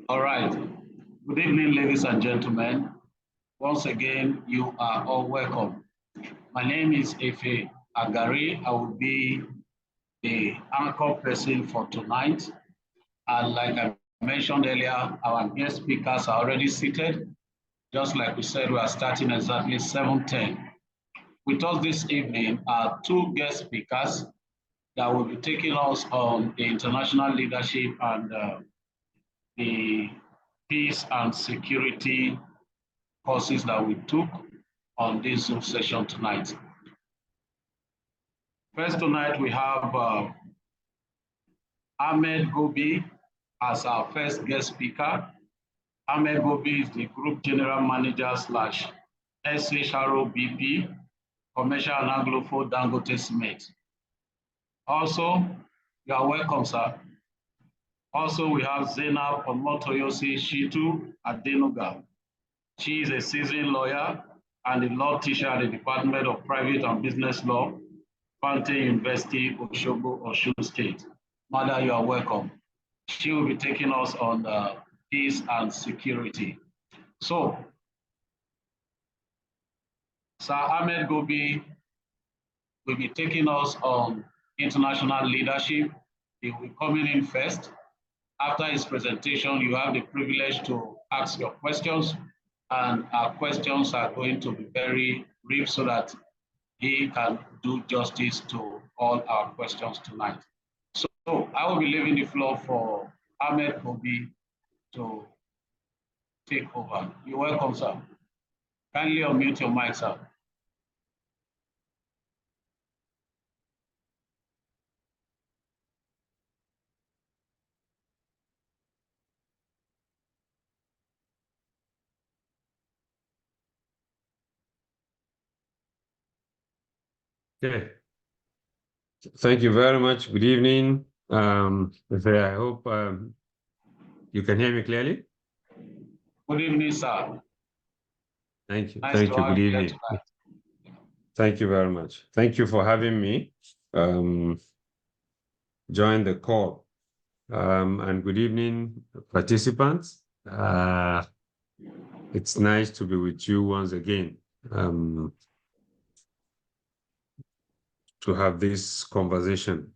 All right. Good evening, ladies and gentlemen. Once again, you are all welcome. My name is Efe Agari. I will be the anchor person for tonight. And like I mentioned earlier, our guest speakers are already seated. Just like we said, we are starting exactly 7:10. With us this evening are two guest speakers that will be taking us on the international leadership and the peace and security courses that we took on this Zoom session tonight. First tonight, we have Ahmed Gobi as our first guest speaker. Ahmed Gobi is the Group General Manager / SHRO BP, Commercial and Anglophone Dangote Cement. Also, you are welcome, sir. Also, we have Zainab Omotoyosi Shitu Adenuga. She is a seasoned lawyer and a law teacher at the Department of Private and Business Law, Fante University, Osogbo, Osun State. Mother, you are welcome. She will be taking us on peace and security. So, Sir Ahmed Gobi will be taking us on international leadership. He will be coming in first. After his presentation, you have the privilege to ask your questions, and our questions are going to be very brief so that he can do justice to all our questions tonight. So I will be leaving the floor for Ahmed Gobi to take over. You're welcome, sir. Kindly unmute your mic, sir. Okay. Thank you very much. Good evening. I hope you can hear me clearly. Good evening, sir. Thank you. Nice Thank to you. have Good you here evening. tonight. Thank you very much. Thank you for having me join the call. And good evening, participants. It's nice to be with you once again to have this conversation.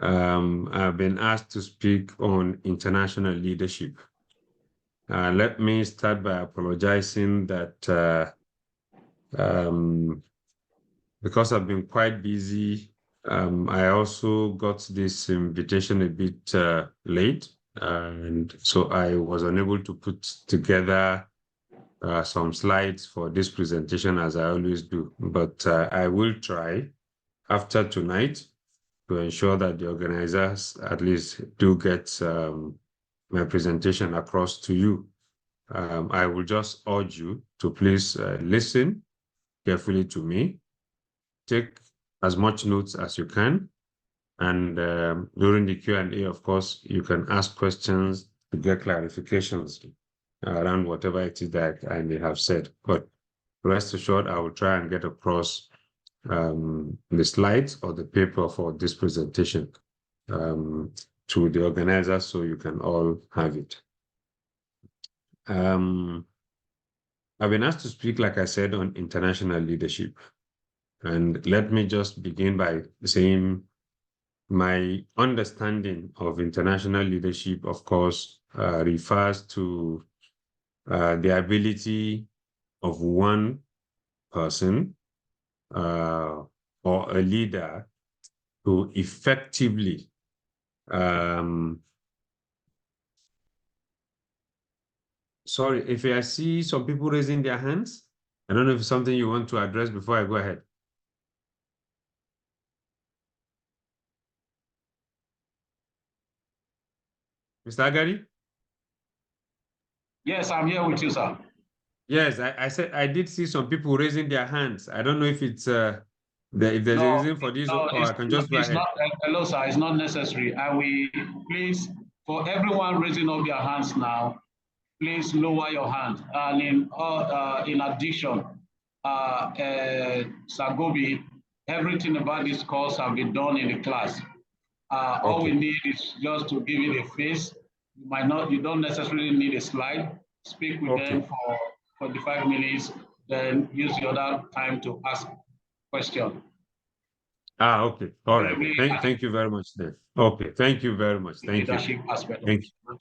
I've been asked to speak on international leadership. Let me start by apologizing that because I've been quite busy, I also got this invitation a bit late, and so I was unable to put together some slides for this presentation as I always do. But I will try after tonight to ensure that the organizers at least do get my presentation across to you. I will just urge you to please listen carefully to me, take as much notes as you can, and during the Q&A, of course, you can ask questions to get clarifications around whatever it is that I may have said. But rest assured, I will try and get across the slides or the paper for this presentation to the organizers so you can all have it. I've been asked to speak, like I said, on international leadership. And let me just begin by saying my understanding of international leadership, of course, refers to the ability of one person or a leader to effectively sorry, if I see some people raising their hands, I don't know if it's something you want to address before I go ahead. Mr. Agari? Yes, I'm here with you, sir. Yes, I said I did see some people raising their hands. I don't know if it's if there's a reason for this, or I can just go ahead. Hello, sir. It's not necessary. And we please, for everyone raising up their hands now, please lower your hand. And in addition, Sagobi, everything about this course have been done in the class. All we need is just to give it a face you don't necessarily need a slide. Speak with Okay. them for 45 minutes, then use the other time to ask question. Okay. All right. Then. Probably Thank you very much then. Okay. Thank you very much. the Thank you. leadership aspect of Thank it. you.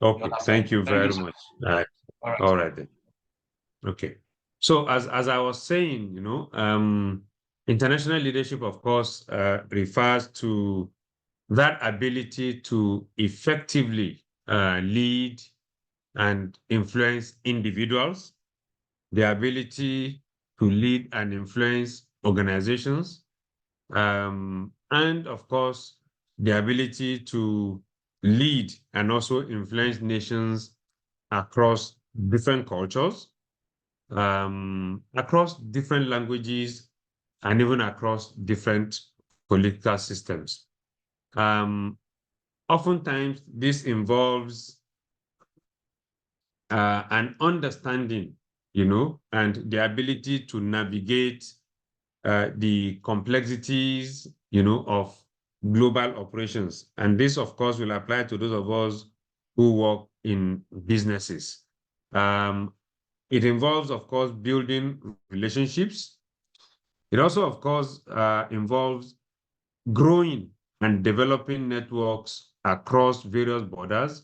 The Okay. other side. Thank you Thank you, very sir. much. All right. All right. All right then. Okay. So as I was saying, international leadership, of course, refers to that ability to effectively lead and influence individuals, the ability to lead and influence organizations, and of course, the ability to lead and also influence nations across different cultures, across different languages, and even across different political systems. Oftentimes, this involves an understanding, and the ability to navigate the complexities, of global operations. And this, of course, will apply to those of us who work in businesses. It involves, of course, building relationships. It also, of course, involves growing and developing networks across various borders.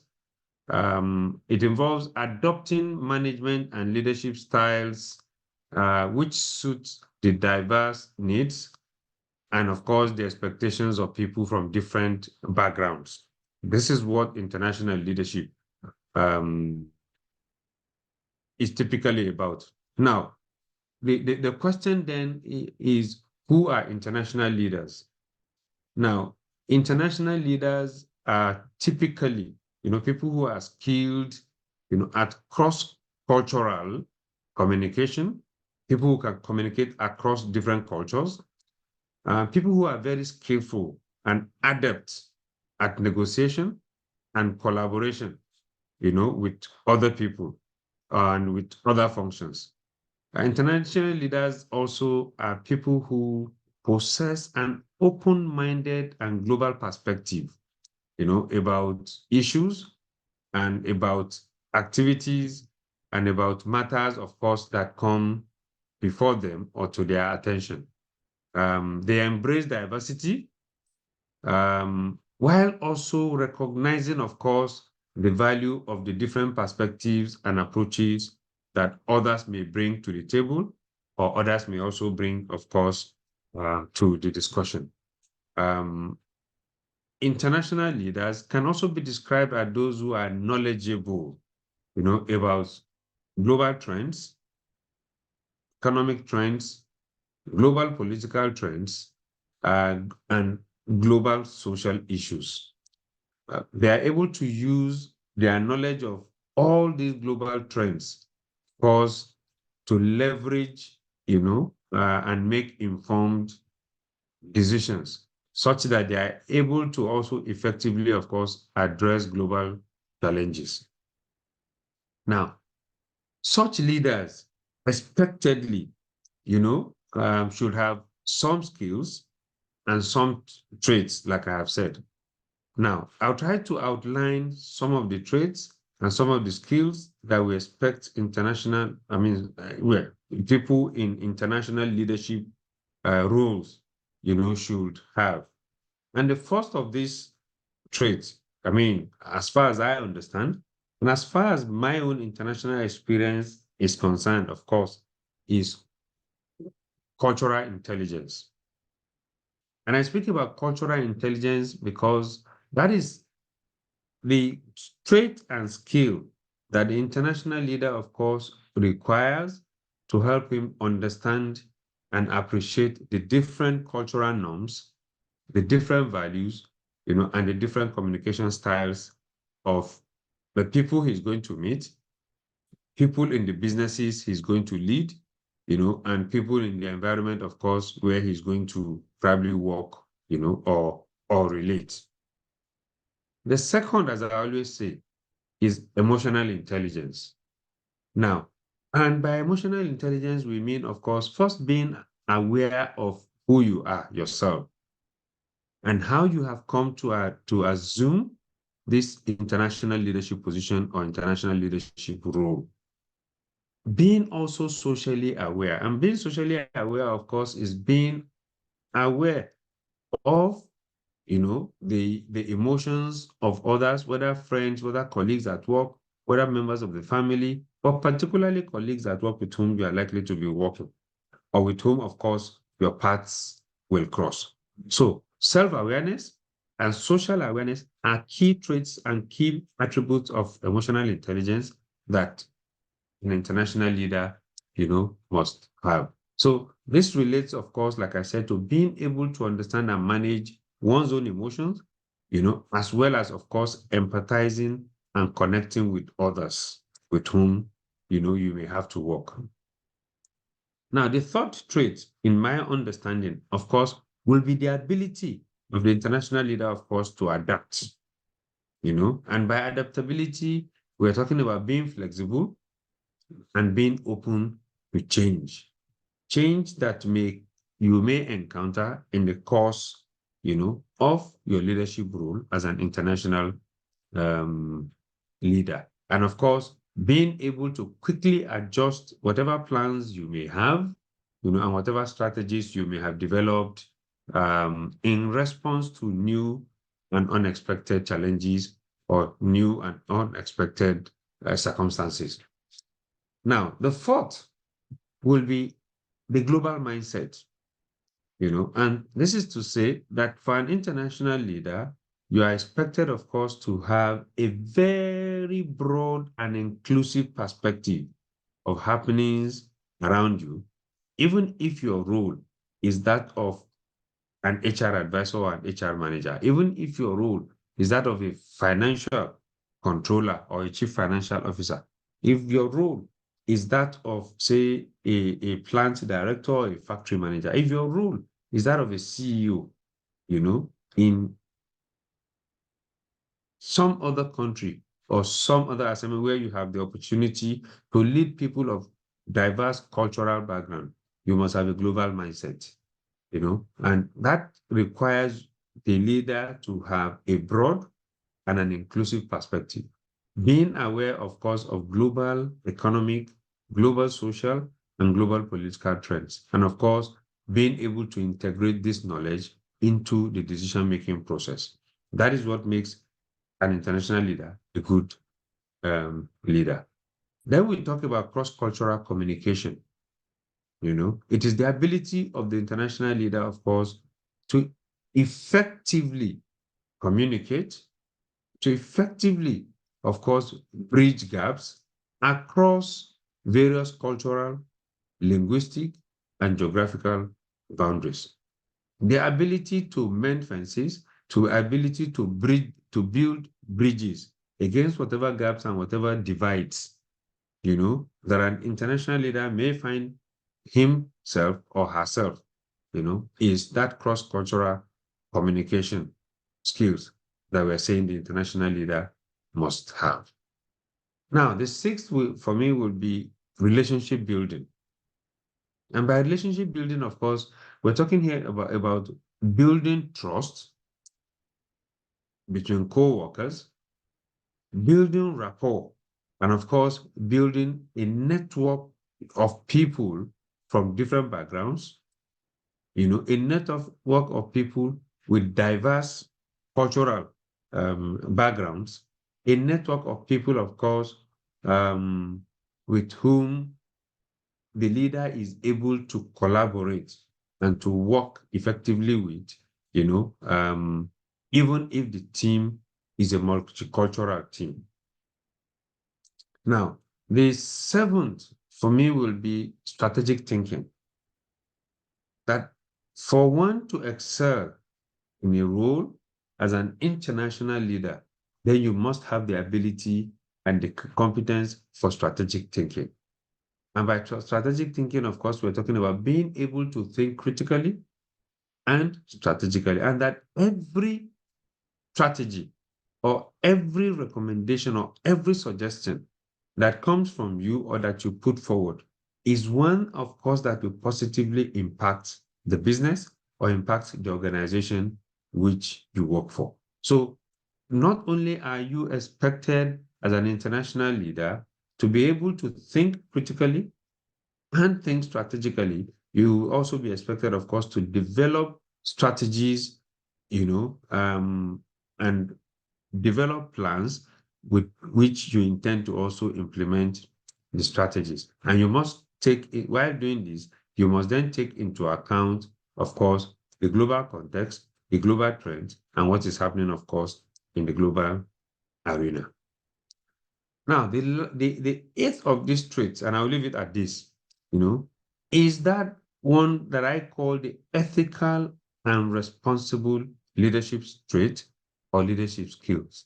It involves adopting management and leadership styles which suit the diverse needs and, of course, the expectations of people from different backgrounds. This is what international leadership um, is typically about. Now, the question then is, who are international leaders? Now, international leaders are typically, people who are skilled, at cross-cultural communication, people who can communicate across different cultures, people who are very skillful and adept at negotiation and collaboration, with other people and with other functions. International leaders also are people who possess an open-minded and global perspective, about issues and about activities and about matters, of course, that come before them or to their attention. They embrace diversity while also recognizing, of course, the value of the different perspectives and approaches that others may bring to the table, or others may also bring, of course, to the discussion. International leaders can also be described as those who are knowledgeable, about global trends, economic trends, global political trends, and global social issues. They are able to use their knowledge of all these global trends, cause to leverage, and make informed decisions such that they are able to also effectively, of course, address global challenges. Now, such leaders expectedly, should have some skills and some traits, like I have said. Now, I'll try to outline some of the traits and some of the skills that we expect people in international leadership roles, should have. And the first of these traits, as far as I understand, and as far as my own international experience is concerned, of course, is cultural intelligence. And I speak about cultural intelligence because that is the trait and skill that the international leader, of course, requires to help him understand and appreciate the different cultural norms, the different values, and the different communication styles of the people he's going to meet, people in the businesses he's going to lead, and people in the environment, of course, where he's going to probably work, or relate. The second, as I always say, is emotional intelligence. Now, and by emotional intelligence, we mean, of course, first being aware of who you are yourself and how you have come to assume this international leadership position or international leadership role. Being also socially aware, and being socially aware, of course, is being aware of the emotions of others, whether friends, whether colleagues at work, whether members of the family, but particularly colleagues at work with whom you are likely to be working, or with whom, of course, your paths will cross. So self-awareness and social awareness are key traits and key attributes of emotional intelligence that an international leader, must have. So this relates, of course, like I said, to being able to understand and manage one's own emotions, as well as, of course, empathizing and connecting with others with whom, you may have to work. Now, the third trait, in my understanding, of course, will be the ability of the international leader, of course, to adapt, and by adaptability, we're talking about being flexible and being open to change. Change that you may encounter in the course, of your leadership role as an international leader. And of course, being able to quickly adjust whatever plans you may have, and whatever strategies you may have developed in response to new and unexpected challenges or new and unexpected circumstances. Now, the fourth will be the global mindset, and this is to say that for an international leader, you are expected, of course, to have a very broad and inclusive perspective of happenings around you, even if your role is that of an HR advisor or an HR manager, even if your role is that of a financial controller or a chief financial officer, if your role is that of, say, a plant director or a factory manager, if your role is that of a CEO, in some other country or some other assembly where you have the opportunity to lead people of diverse cultural background, you must have a global mindset, and that requires the leader to have a broad and an inclusive perspective, being aware, of course, of global economic, global social, and global political trends, and of course, being able to integrate this knowledge into the decision-making process. That is what makes an international leader a good leader. Then we talk about cross-cultural communication. It is the ability of the international leader, of course, to effectively communicate, to effectively, of course, bridge gaps across various cultural, linguistic, and geographical boundaries. The ability to mend fences, to ability to build bridges against whatever gaps and whatever divides, that an international leader may find himself or herself, is that cross-cultural communication skills that we're saying the international leader must have. Now, the sixth for me will be relationship building. And by relationship building, of course, we're talking here about building trust between co-workers, building rapport, and of course, building a network of people from different backgrounds, a network of people with diverse cultural backgrounds, a network of people, of course, with whom the leader is able to collaborate and to work effectively with, even if the team is a multicultural team. Now, the seventh for me will be strategic thinking. That for one to excel in a role as an international leader, then you must have the ability and the competence for strategic thinking. And by strategic thinking, of course, we're talking about being able to think critically and strategically, and that every strategy or every recommendation or every suggestion that comes from you or that you put forward is one, of course, that will positively impact the business or impact the organization which you work for. So not only are you expected as an international leader to be able to think critically and think strategically, you will also be expected, of course, to develop strategies, and develop plans with which you intend to also implement the strategies. And you must take it, while doing this, you must then take into account, of course, the global context, the global trends, and what is happening, of course, in the global arena. Now, the eighth of these traits, and I'll leave it at this, is that one that I call the ethical and responsible leadership trait or leadership skills.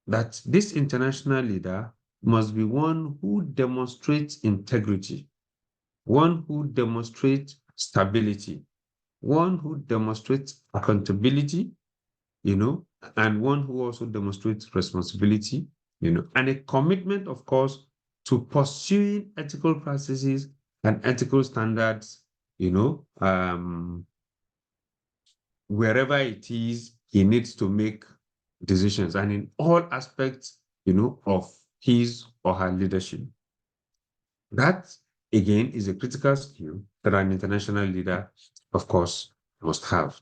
That this international leader must be one who demonstrates integrity, one who demonstrates stability, one who demonstrates accountability, and one who also demonstrates responsibility, and a commitment, of course, to pursuing ethical practices and ethical standards, wherever it is he needs to make decisions and in all aspects, of his or her leadership. That, again, is a critical skill that an international leader, of course, must have.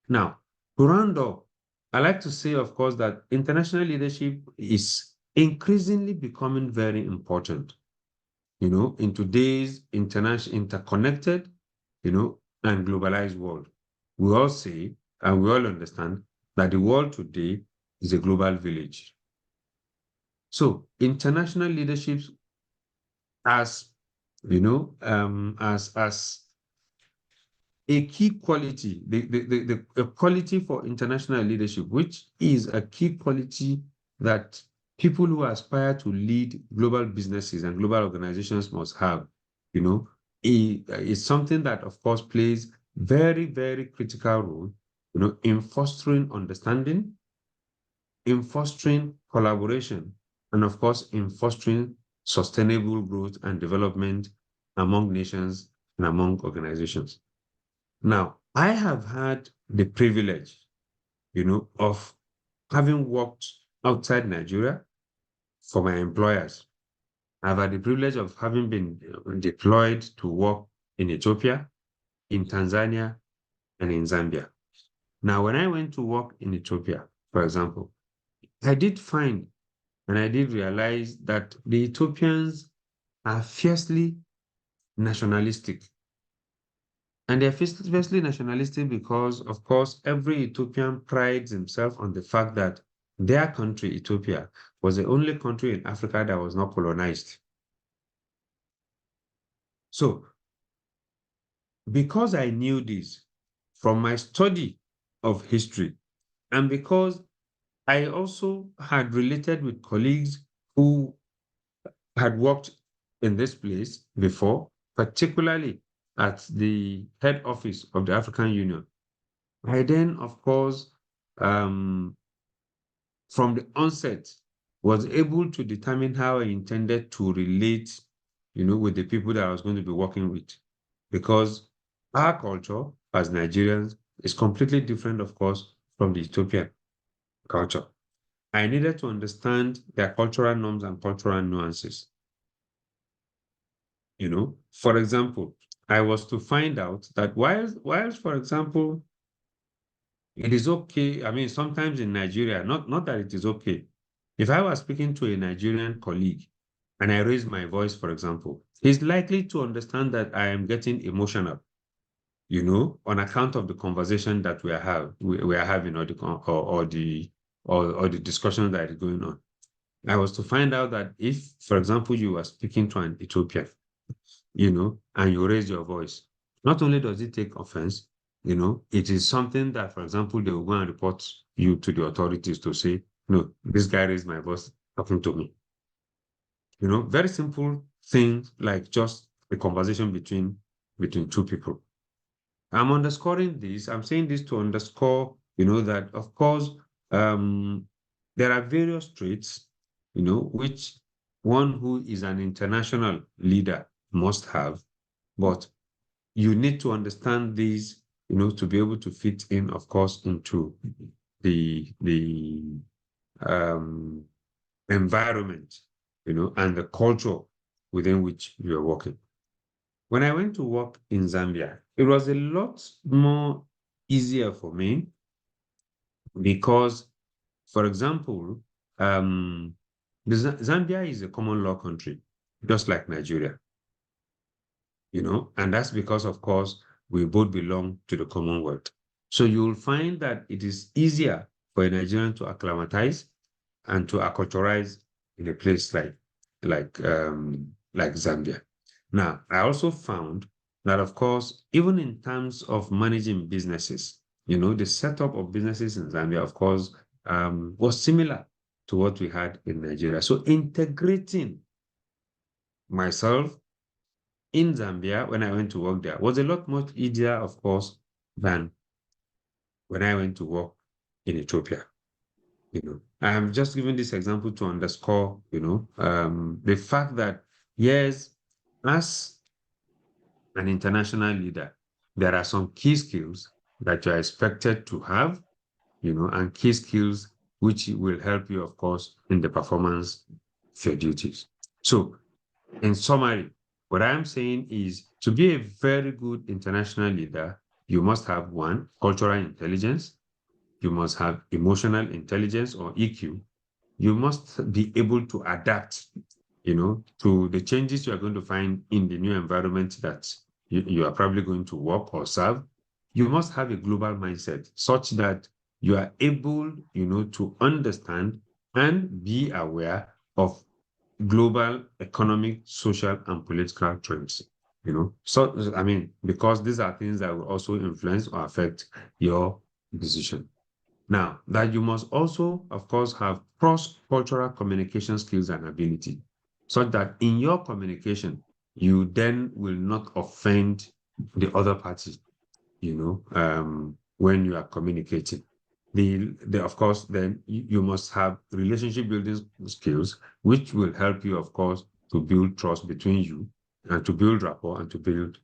Now, to round up, I like to say, of course, that international leadership is increasingly becoming very important, in today's interconnected, and globalized world. We all say, and we all understand that the world today is a global village. So international leadership as, as a key quality, the quality for international leadership, which is a key quality that people who aspire to lead global businesses and global organizations must have, is something that, of course, plays very, very critical role, in fostering understanding, in fostering collaboration, and of course, in fostering sustainable growth and development among nations and among organizations. Now, I have had the privilege, of having worked outside Nigeria for my employers. I've had the privilege of having been deployed to work in Ethiopia, in Tanzania, and in Zambia. Now, when I went to work in Ethiopia, for example, I did find and I did realize that the Ethiopians are fiercely nationalistic. And they're fiercely nationalistic because, of course, every Ethiopian prides himself on the fact that their country, Ethiopia, was the only country in Africa that was not colonized. So, because I knew this from my study of history, and because I also had related with colleagues who had worked in this place before, particularly at the head office of the African Union, I then, of course, from the onset, was able to determine how I intended to relate, with the people that I was going to be working with. Because our culture as Nigerians is completely different, of course, from the Ethiopian culture. I needed to understand their cultural norms and cultural nuances. For example, I was to find out that whilst, for example, it is okay. I mean, sometimes in Nigeria, not that it is okay. If I was speaking to a Nigerian colleague and I raise my voice, for example, he's likely to understand that I am getting emotional, on account of the conversation that we are having, or the discussion that is going on. I was to find out that if, for example, you are speaking to an Ethiopian, and you raise your voice, not only does it take offense, it is something that, for example, they will go and report you to the authorities to say, no, this guy raised my voice talking to me. Very simple things like just a conversation between two people. I'm underscoring this. I'm saying this to underscore, that of course, there are various traits, which one who is an international leader must have, but you need to understand these, to be able to fit in, of course, into the environment, and the culture within which you are working. When I went to work in Zambia, it was a lot more easier for me because, for example, Zambia is a common law country, just like Nigeria, and that's because, of course, we both belong to the Commonwealth. So you'll find that it is easier for a Nigerian to acclimatize and to acculturize in a place like Zambia. Now, I also found that, of course, even in terms of managing businesses, the setup of businesses in Zambia, of course, was similar to what we had in Nigeria. So integrating myself in Zambia when I went to work there was a lot much easier, of course, than when I went to work in Ethiopia. I'm just giving this example to underscore, the fact that, yes, as an international leader, there are some key skills that you're expected to have, and key skills which will help you, of course, in the performance of your duties. So, in summary, what I'm saying is to be a very good international leader, you must have one, cultural intelligence. You must have emotional intelligence or EQ. You must be able to adapt, to the changes you are going to find in the new environment that you are probably going to work or serve. You must have a global mindset such that you are able, to understand and be aware of global economic, social, and political trends. So I mean, because these are things that will also influence or affect your decision. Now, that you must also, of course, have cross-cultural communication skills and ability, so that in your communication, you then will not offend the other party, when you are communicating. Of course, then you must have relationship building skills, which will help you, of course, to build trust between you and to build rapport and to build,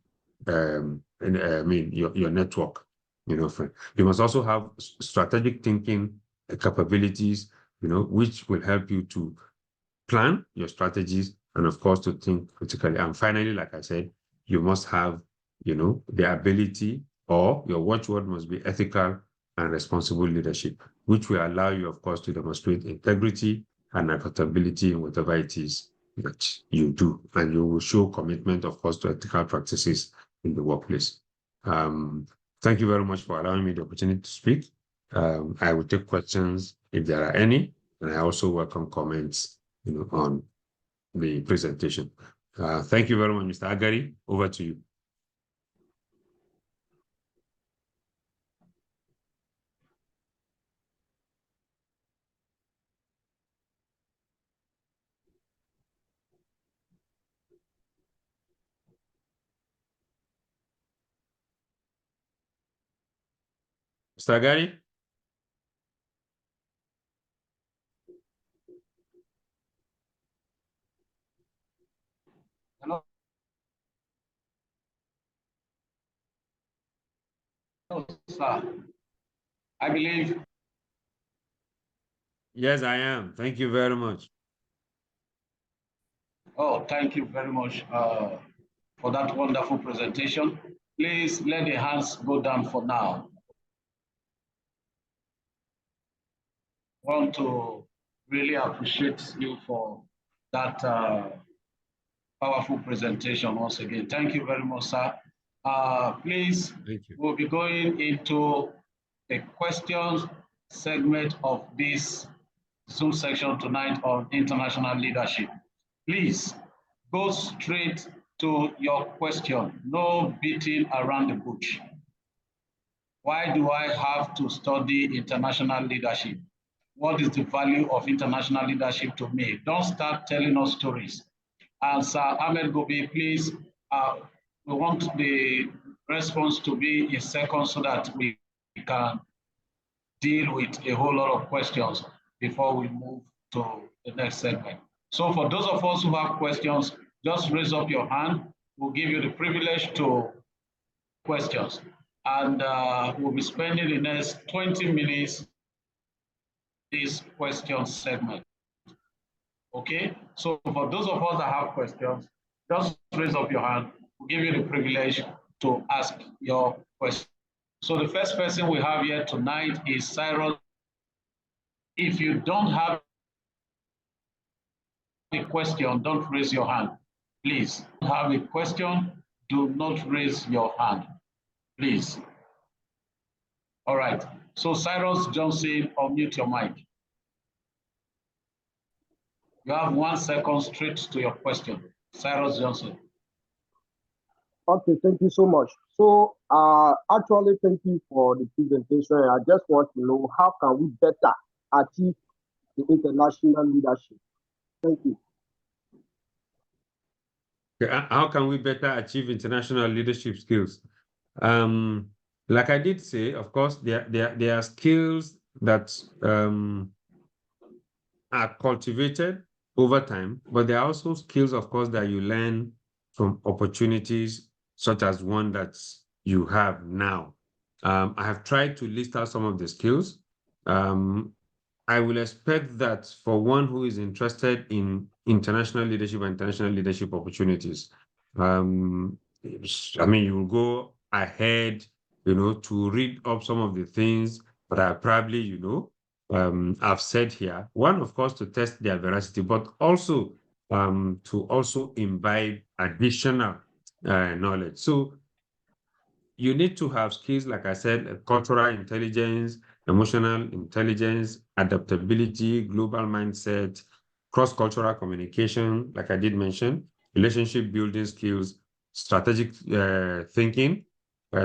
your network, friend. You must also have strategic thinking capabilities, which will help you to plan your strategies and, of course, to think critically. And finally, like I said, you must have, the ability, or your watchword must be ethical and responsible leadership, which will allow you, of course, to demonstrate integrity and accountability in whatever it is that you do. And you will show commitment, of course, to ethical practices in the workplace. Thank you very much for allowing me the opportunity to speak. I will take questions if there are any, and I also welcome comments, on the presentation. Thank you very much, Mr. Agari. Over to you. Mr. Agari? Hello, sir. I believe. Yes, I am. Thank you very much. Oh, thank you very much for that wonderful presentation. Please let the hands go down for now. I want to really appreciate you for that powerful presentation once again. Thank you very much, sir. Please, we'll be going into a questions segment of this Zoom section tonight on international leadership. Please go straight to your question. No beating around the bush. Why do I have to study international leadership? What is the value of international leadership to me? Don't start telling us stories. And Sir Ahmed Gobi, please, we want the response to be in seconds so that we can deal with a whole lot of questions before we move to the next segment. So for those of us who have questions, just raise up your hand. We'll give you the privilege to questions. And we'll be spending the next 20 minutes this question segment. Okay, so for those of us that have questions, just raise up your hand. We'll give you the privilege to ask your question. So the first person we have here tonight is Cyrus. If you don't have a question, don't raise your hand. Please, have a question, do not raise your hand, please. All right, so Cyrus Johnson, unmute your mic. You have 1 second straight to your question. Cyrus Johnson. Okay, thank you so much. So, actually, thank you for the presentation. I just want to know how can we better achieve the international leadership? Thank you. How can we better achieve international leadership skills? Like I did say, of course, there are skills that are cultivated over time, but there are also skills, of course, that you learn from opportunities such as one that you have now. I have tried to list out some of the skills. I will expect that for one who is interested in international leadership and international leadership opportunities, I mean, you will go ahead, to read up some of the things that I probably, I've said here. One, of course, to test their veracity, but also to also imbibe additional knowledge. So you need to have skills, like I said, cultural intelligence, emotional intelligence, adaptability, global mindset, cross-cultural communication, like I did mention, relationship building skills, strategic thinking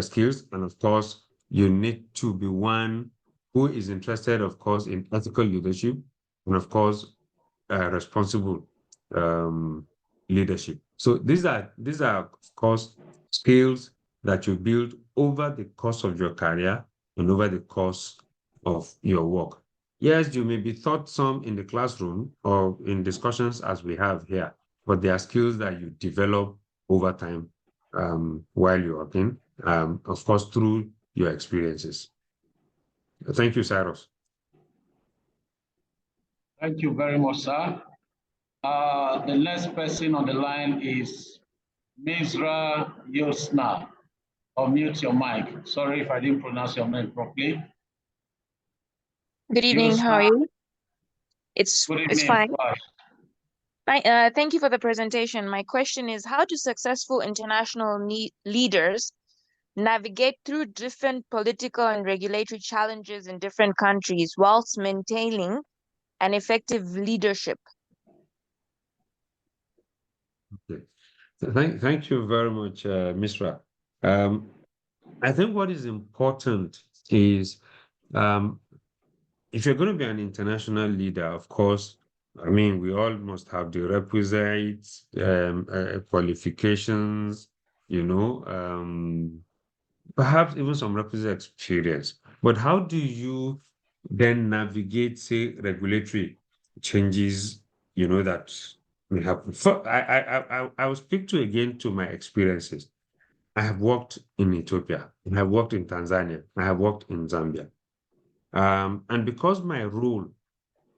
skills, and of course, you need to be one who is interested, of course, in ethical leadership, and of course, responsible leadership. So these are, of course, skills that you build over the course of your career and over the course of your work. Yes, you may be taught some in the classroom or in discussions as we have here, but they are skills that you develop over time while you're working, of course, through your experiences. Thank you, Cyrus. Thank you very much, sir. The next person on the line is Mizra Yosna. Unmute your mic. Sorry if I didn't pronounce your name properly. Good evening. How are you? It's fine. Thank you for the presentation. My question is, how do successful international leaders navigate through different political and regulatory challenges in different countries whilst maintaining an effective leadership? Okay. Thank you very much, Misra. I think what is important is if you're going to be an international leader, of course, I mean, we all must have the requisites, qualifications, perhaps even some requisite experience. But how do you then navigate, say, regulatory changes, that may happen? I will speak to my experiences. I have worked in Ethiopia, and I have worked in Tanzania, I have worked in Zambia. And because my role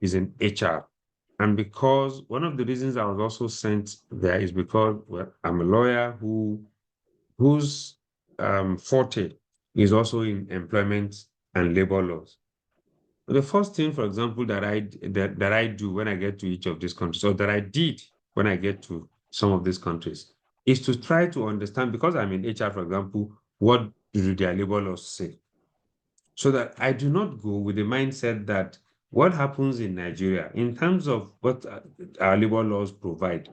is in HR, and because one of the reasons I was also sent there is because I'm a lawyer whose forte is also in employment and labor laws. The first thing, for example, that I do when I get to each of these countries, or that I did when I get to some of these countries, is to try to understand, because I'm in HR, for example, what do their labor laws say? So that I do not go with the mindset that what happens in Nigeria in terms of what our labor laws provide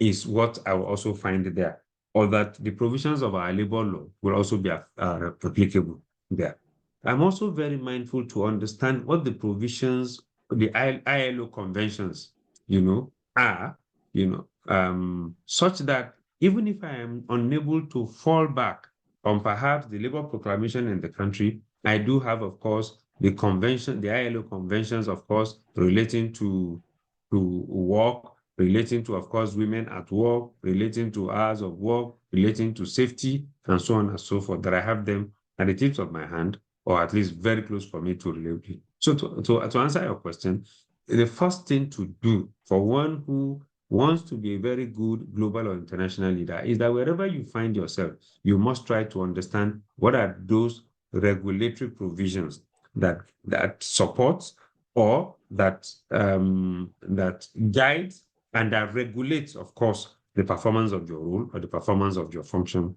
is what I will also find there, or that the provisions of our labor law will also be applicable there. I'm also very mindful to understand what the provisions, the ILO conventions, are, such that even if I am unable to fall back on perhaps the labor proclamation in the country, I do have, of course, the convention, the ILO conventions, of course, relating to work, relating to, of course, women at work, relating to hours of work, relating to safety, and so on and so forth, that I have them at the tips of my hand, or at least very close for me to So to answer your question, the first thing to do for one who wants to be a very good global or international leader is that wherever you find yourself, you must try to understand what are those regulatory provisions that supports or that that guides and that regulates, of course, the performance of your role or the performance of your function,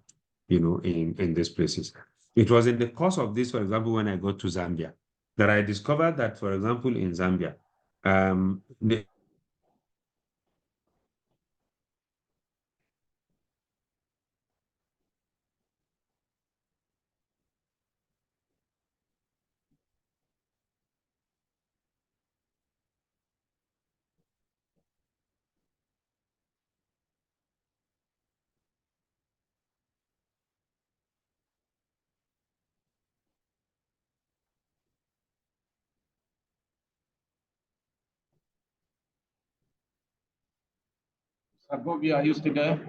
in these places. It was in the course of this, for example, when I got to Zambia, that I discovered that, for example, in Zambia, the Sagobi, are you still there?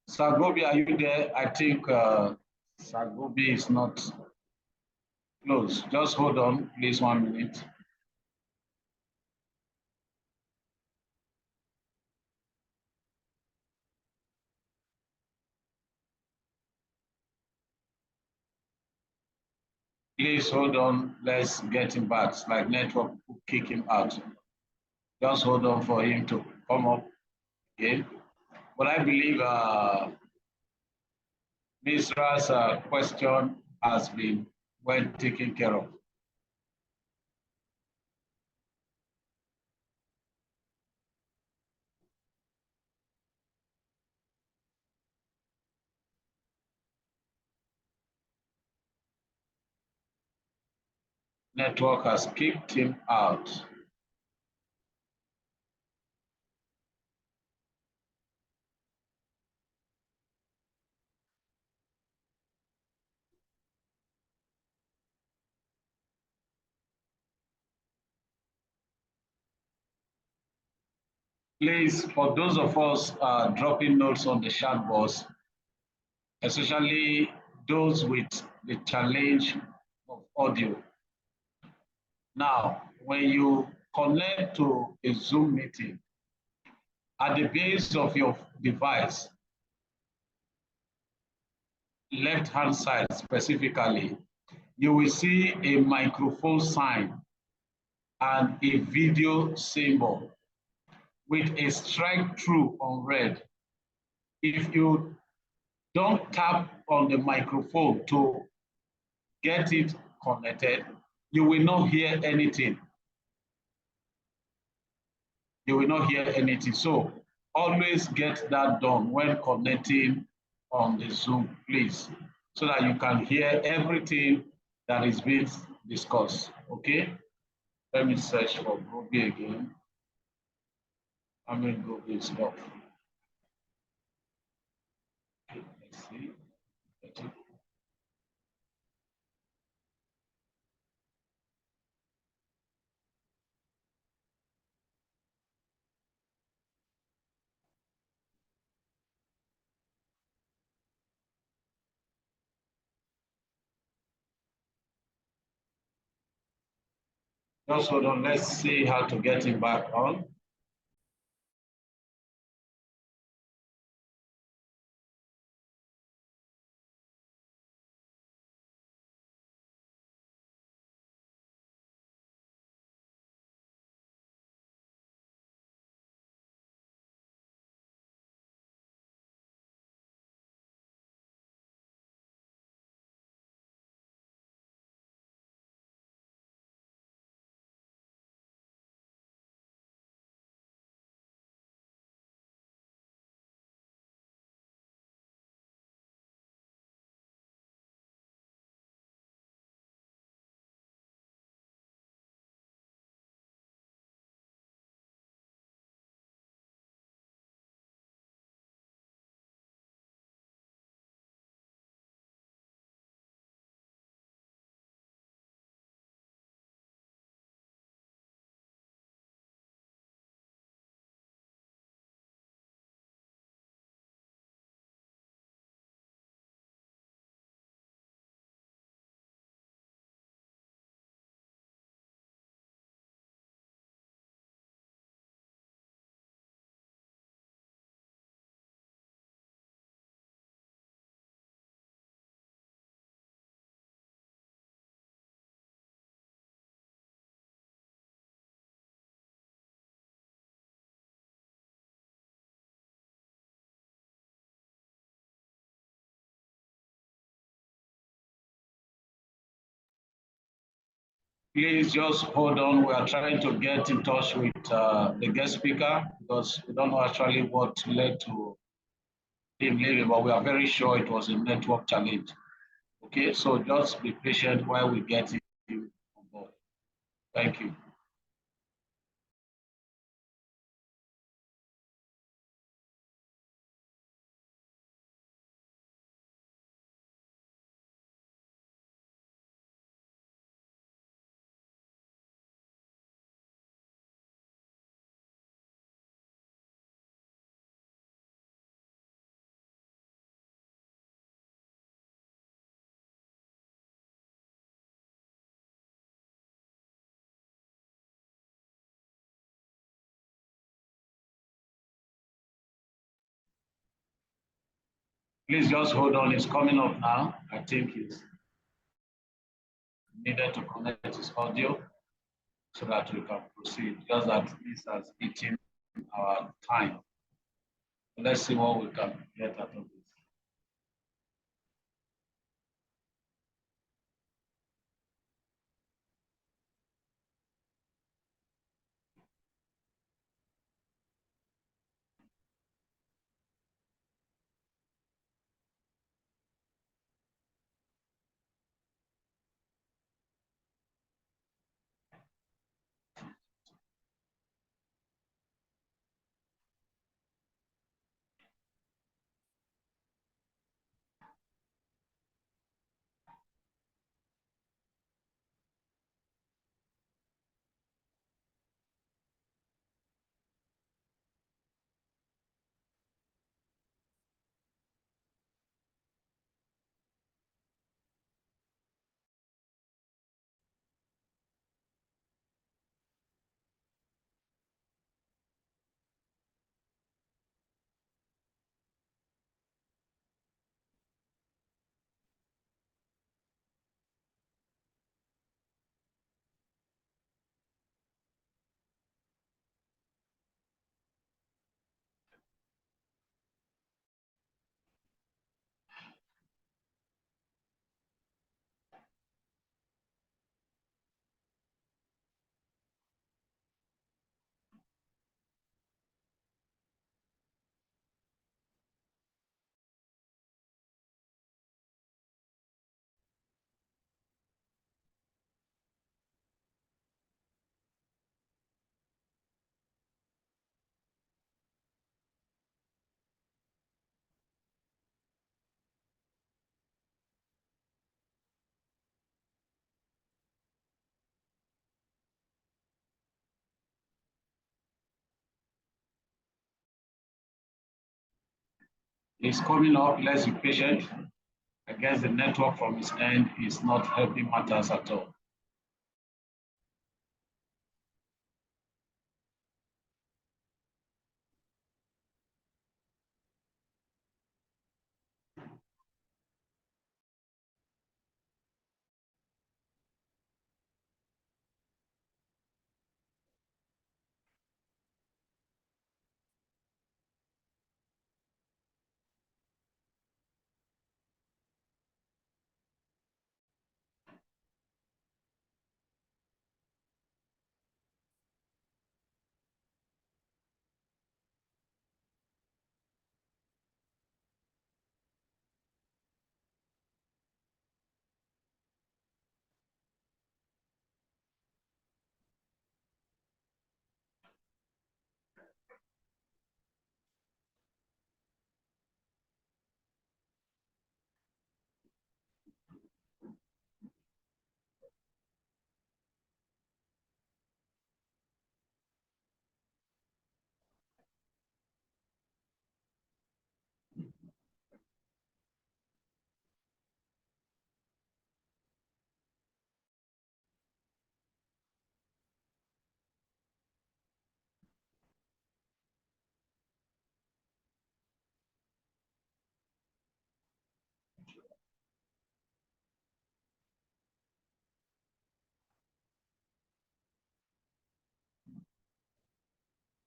Sagobi, are you there? I think Sagobi is not close. Just hold on, please, 1 minute. Please hold on. Let's get him back. It's like network will kick him out. Just hold on for him to come up again. But I believe Misra's question has been well taken care of. Network has kicked him out. Please, for those of us dropping notes on the chat box, especially those with the challenge of audio. Now, when you connect to a Zoom meeting, at the base of your device, left-hand side specifically, you will see a microphone sign and a video symbol with a strike through on red. If you don't tap on the microphone to get it connected, you will not hear anything. You will not hear anything. So always get that done when connecting on the Zoom, please, so that you can hear everything that is being discussed. Okay? Let me search for Gobi again. I mean, Gobi stuff. Okay, let's see. Just hold on, let's see how to get him back on. Please just hold on. We are trying to get in touch with the guest speaker because we don't know actually what led to him leaving, but we are very sure it was a network challenge. Okay, so just be patient while we get him on board. Thank you. Please just hold on, it's coming up now. I think it's needed to connect his audio so that we can proceed. Just that this has eaten our time. Let's see what we can get out of this. It's coming up, let's be patient. I guess the network from his end is not helping matters at all.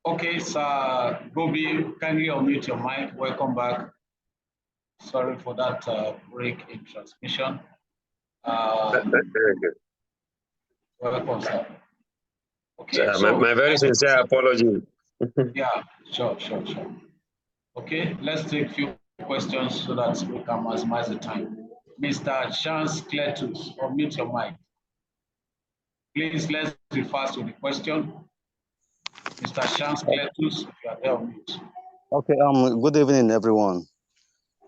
Okay, sir, Bobby, kindly unmute your mic. Welcome back. Sorry for that break in transmission. Very good. Welcome, sir. Okay, my very sincere apology. Yeah, sure. Okay, let's take a few questions so that we can maximize the time. Mr. Chance Cletus, unmute your mic. Please, let's be fast with the question. Mr. Chance Cletus, you are there on mute. Okay, good evening, everyone.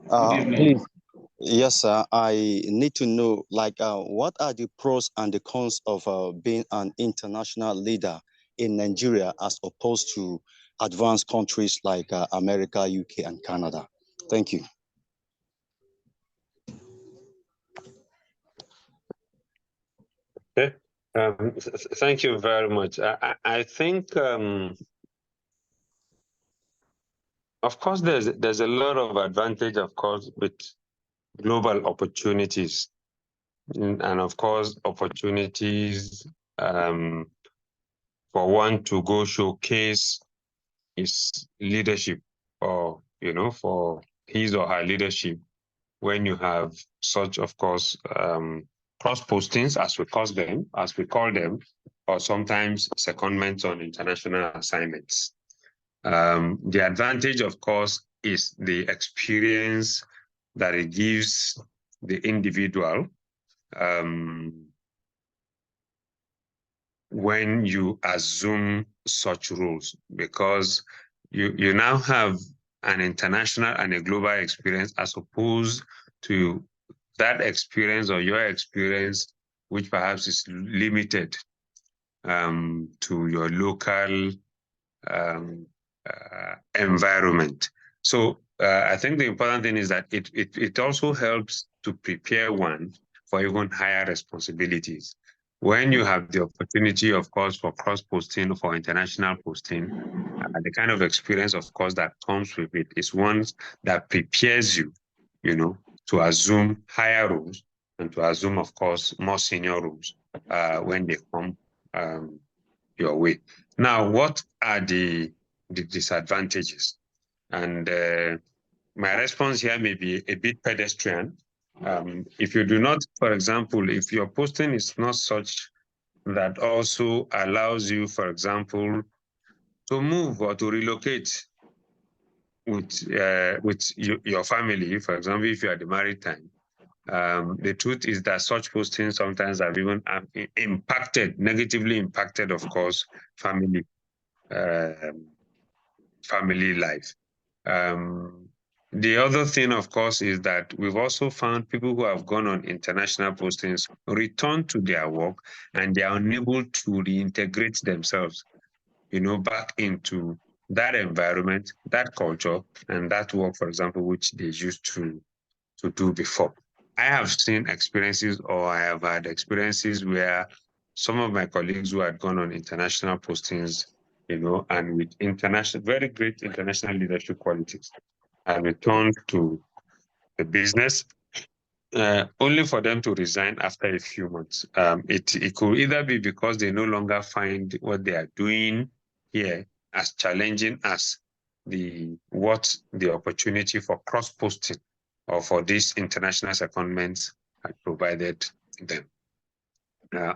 Good evening. Please, yes, sir, I need to know, like, what are the pros and the cons of being an international leader in Nigeria as opposed to advanced countries like America, UK, and Canada? Thank you. Okay. Thank you very much. I think, of course, there's a lot of advantage, of course, with global opportunities, and of course, opportunities for one to go showcase his leadership, or for his or her leadership, when you have such, of course, cross postings, as we call them, or sometimes secondments on international assignments. The advantage, of course, is the experience that it gives the individual when you assume such roles, because you now have an international and a global experience, as opposed to that experience or your experience, which perhaps is limited to your local environment. So I think the important thing is that it also helps to prepare one for even higher responsibilities. When you have the opportunity, of course, for cross-posting, for international posting, the kind of experience, of course, that comes with it is one that prepares you, to assume higher roles and to assume, of course, more senior roles when they come your way. Now, what are the disadvantages? And my response here may be a bit pedestrian. If you do not, for example, if your posting is not such that also allows you, for example, to move or to relocate with your family, for example, if you are the married time, the truth is that such postings sometimes have even negatively impacted, of course, family life. The other thing, of course, is that we've also found people who have gone on international postings return to their work and they are unable to reintegrate themselves, back into that environment, that culture, and that work, for example, which they used to do before. I have seen experiences, or I have had experiences where some of my colleagues who had gone on international postings, and with very great international leadership qualities, and returned to the business, only for them to resign after a few months. It could either be because they no longer find what they are doing here as challenging as the opportunity for cross-posting or for these international secondments had provided them.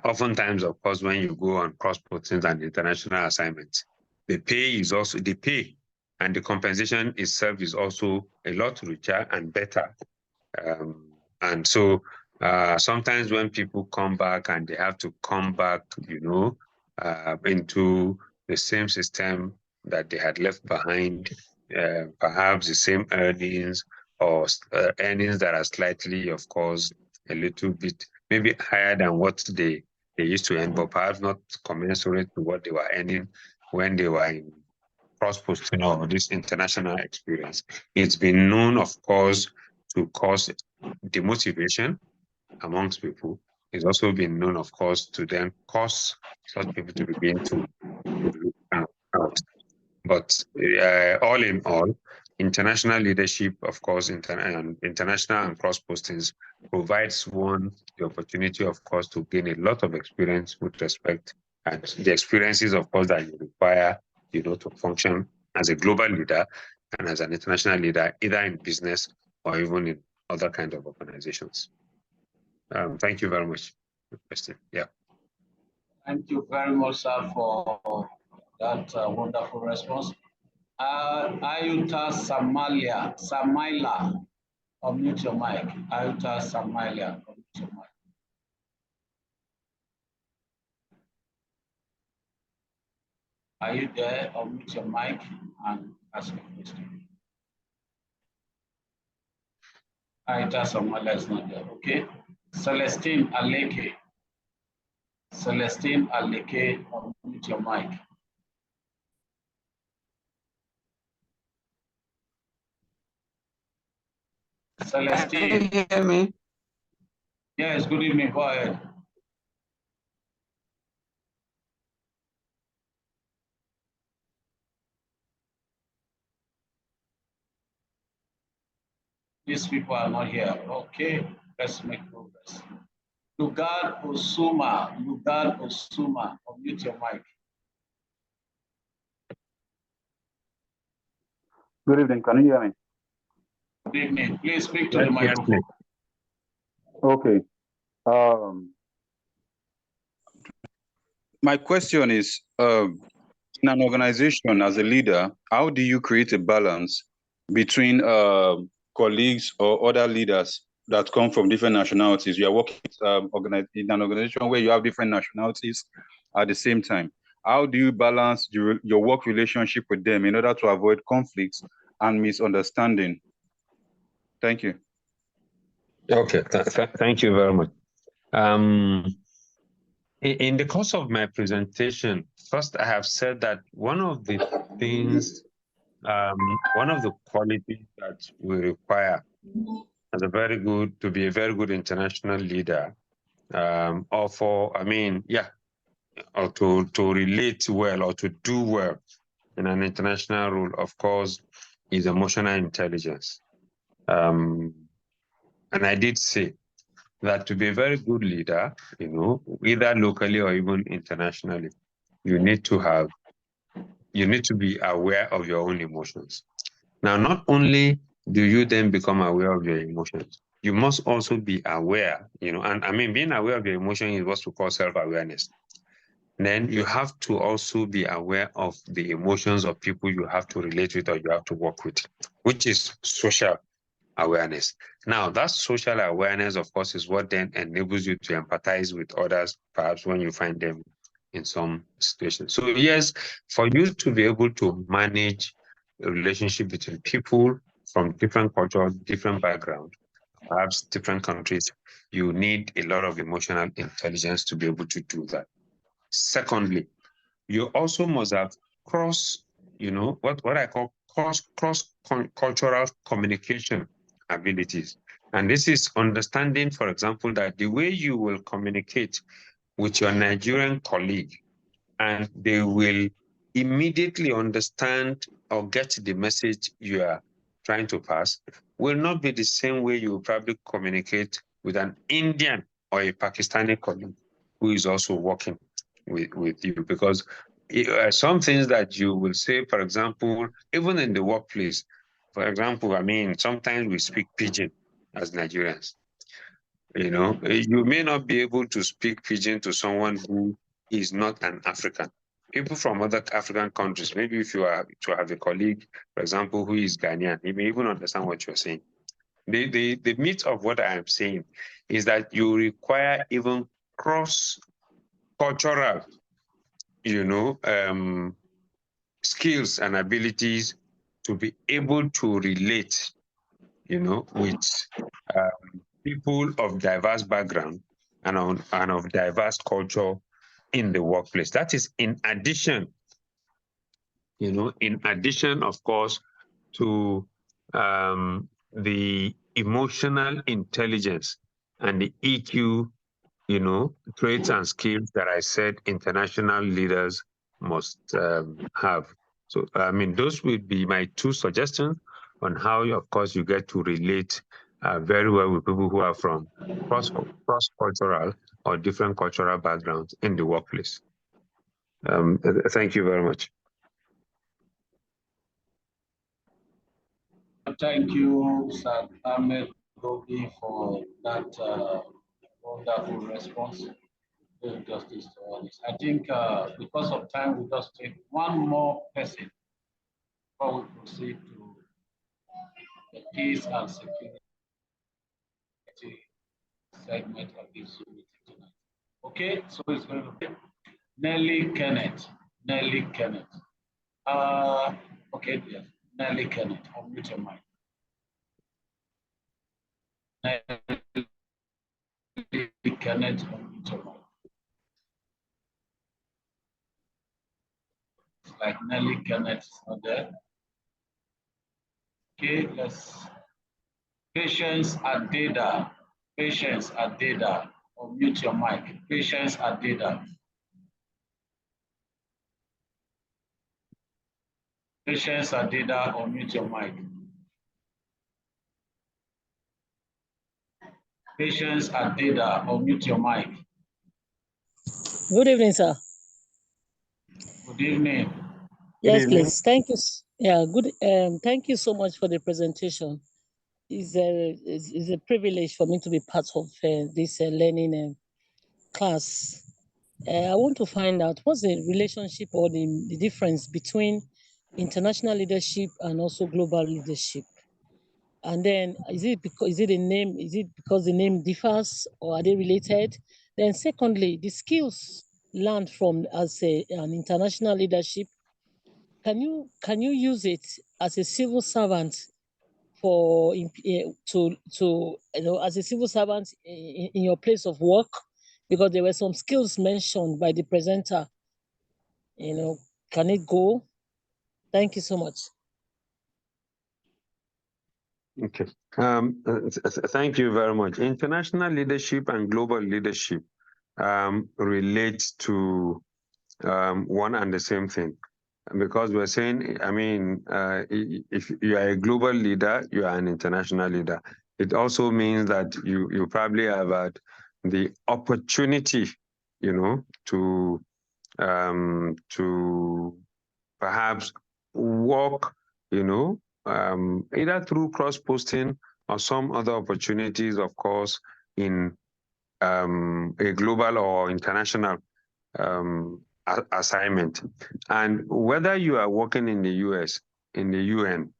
Oftentimes, of course, when you go on cross-postings and international assignments, the pay and the compensation itself is also a lot richer and better. And so sometimes when people come back and they have to come back, into the same system that they had left behind, perhaps the same earnings or earnings that are slightly, of course, a little bit maybe higher than what they used to earn, but perhaps not commensurate to what they were earning when they were in cross-posting or this international experience. It's been known, of course, to cause demotivation amongst people. It's also been known, of course, to then cause such people to begin to look out. But all in all, international leadership, of course, international and cross postings provides one the opportunity, of course, to gain a lot of experience with respect and the experiences, of course, that you require to function as a global leader and as an international leader, either in business or even in other kinds of organizations. Thank you very much for the question. Yeah. Thank you very much, sir, for that wonderful response. Ayuta Samaila, unmute your mic. Ayuta Samaila, unmute your mic. Are you there? Unmute your mic and ask a question. Ayuta Samaila is not there. Okay. Celestine Aleke. Celestine Aleke, unmute your mic. Celestine. Can you hear me? Yes, good evening. Go ahead. These people are not here. Okay, let's make progress. Lugard Osuma, unmute your mic. Good evening. Can you hear me? Good evening. Please speak to the microphone. Okay. My question is, in an organization as a leader, how do you create a balance between colleagues or other leaders that come from different nationalities? You are working in an organization where you have different nationalities at the same time. How do you balance your work relationship with them in order to avoid conflicts and misunderstanding? Thank you. Okay, thank you very much. In the course of my presentation, first I have said that one of the things, one of the qualities that we require as to be a very good international leader, or to relate well or to do well in an international role, of course, is emotional intelligence. And I did say that to be a very good leader, either locally or even internationally, you need to be aware of your own emotions. Now, not only do you then become aware of your emotions, you must also be aware, and being aware of your emotion is what we call self-awareness. Then you have to also be aware of the emotions of people you have to relate with or you have to work with, which is social awareness. Now, that social awareness, of course, is what then enables you to empathize with others, perhaps when you find them in some situations. So yes, for you to be able to manage a relationship between people from different cultures, different backgrounds, perhaps different countries, you need a lot of emotional intelligence to be able to do that. Secondly, you also must have what I call cross-cultural communication abilities. And this is understanding, for example, that the way you will communicate with your Nigerian colleague and they will immediately understand or get the message you are trying to pass will not be the same way you will probably communicate with an Indian or a Pakistani colleague who is also working with you, because some things that you will say, for example, even in the workplace, for example, sometimes we speak pidgin as Nigerians. You may not be able to speak pidgin to someone who is not an African. People from other African countries, maybe if you are to have a colleague, for example, who is Ghanaian, he may even understand what you're saying. The meat of what I am saying is that you require even cross-cultural, skills and abilities to be able to relate, with people of diverse background and of diverse culture in the workplace. That is in addition, of course, to the emotional intelligence and the EQ, traits and skills that I said international leaders must have. So, those would be my two suggestions on how, of course, you get to relate very well with people who are from cross-cultural or different cultural backgrounds in the workplace. Thank you very much. thank you, Sir Ahmed Gobi, for that wonderful response. Justice to all this. I think because of time, we'll just take one more person before we proceed to the peace and security segment of this Zoom meeting tonight. Okay, so it's going to be Nelly Kenneth. Nelly Kenneth. Okay, yes. Nelly Kenneth, unmute your mic. Nelly Kenneth, unmute your mic. It's like Nelly Kenneth is not there. Okay, let's. Patience Adeda. Patience Adeda. Unmute your mic. Patience Adeda. Patience Adeda, unmute your mic. Patience Adeda, unmute your mic. Good evening, sir. Good evening. Yes, Good evening. please. Thank you. Yeah, good. Thank you so much for the presentation. It's a privilege for me to be part of this learning class. I want to find out what's the relationship or the difference between international leadership and also global leadership. And then is it because the name differs, or are they related? Then secondly, the skills learned from as an international leadership, can you use it as a civil servant for as a civil servant in your place of work? Because there were some skills mentioned by the presenter. Can it go? Thank you so much. Okay. Thank you very much. International leadership and global leadership relate to one and the same thing. Because we're saying, I mean, if you are a global leader, you are an international leader. It also means that you probably have had the opportunity, to perhaps work, either through cross-posting or some other opportunities, of course, in a global or international assignment. And whether you are working in the US, in the UN,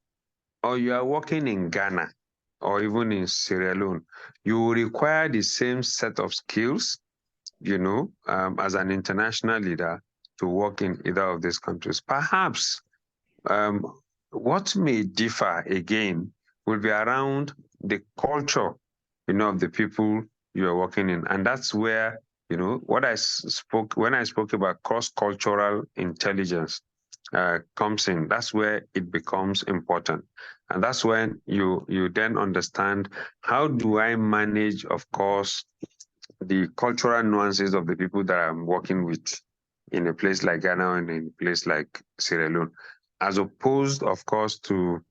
or you are working in Ghana, or even in Sierra Leone, you will require the same set of skills, as an international leader to work in either of these countries. Perhaps what may differ again will be around the culture, of the people you are working in. And that's where, when I spoke about cross-cultural intelligence comes in. That's where it becomes important. And that's when you then understand, how do I manage, of course, the cultural nuances of the people that I'm working with in a place like Ghana and in a place like Sierra Leone, as opposed, of course, to,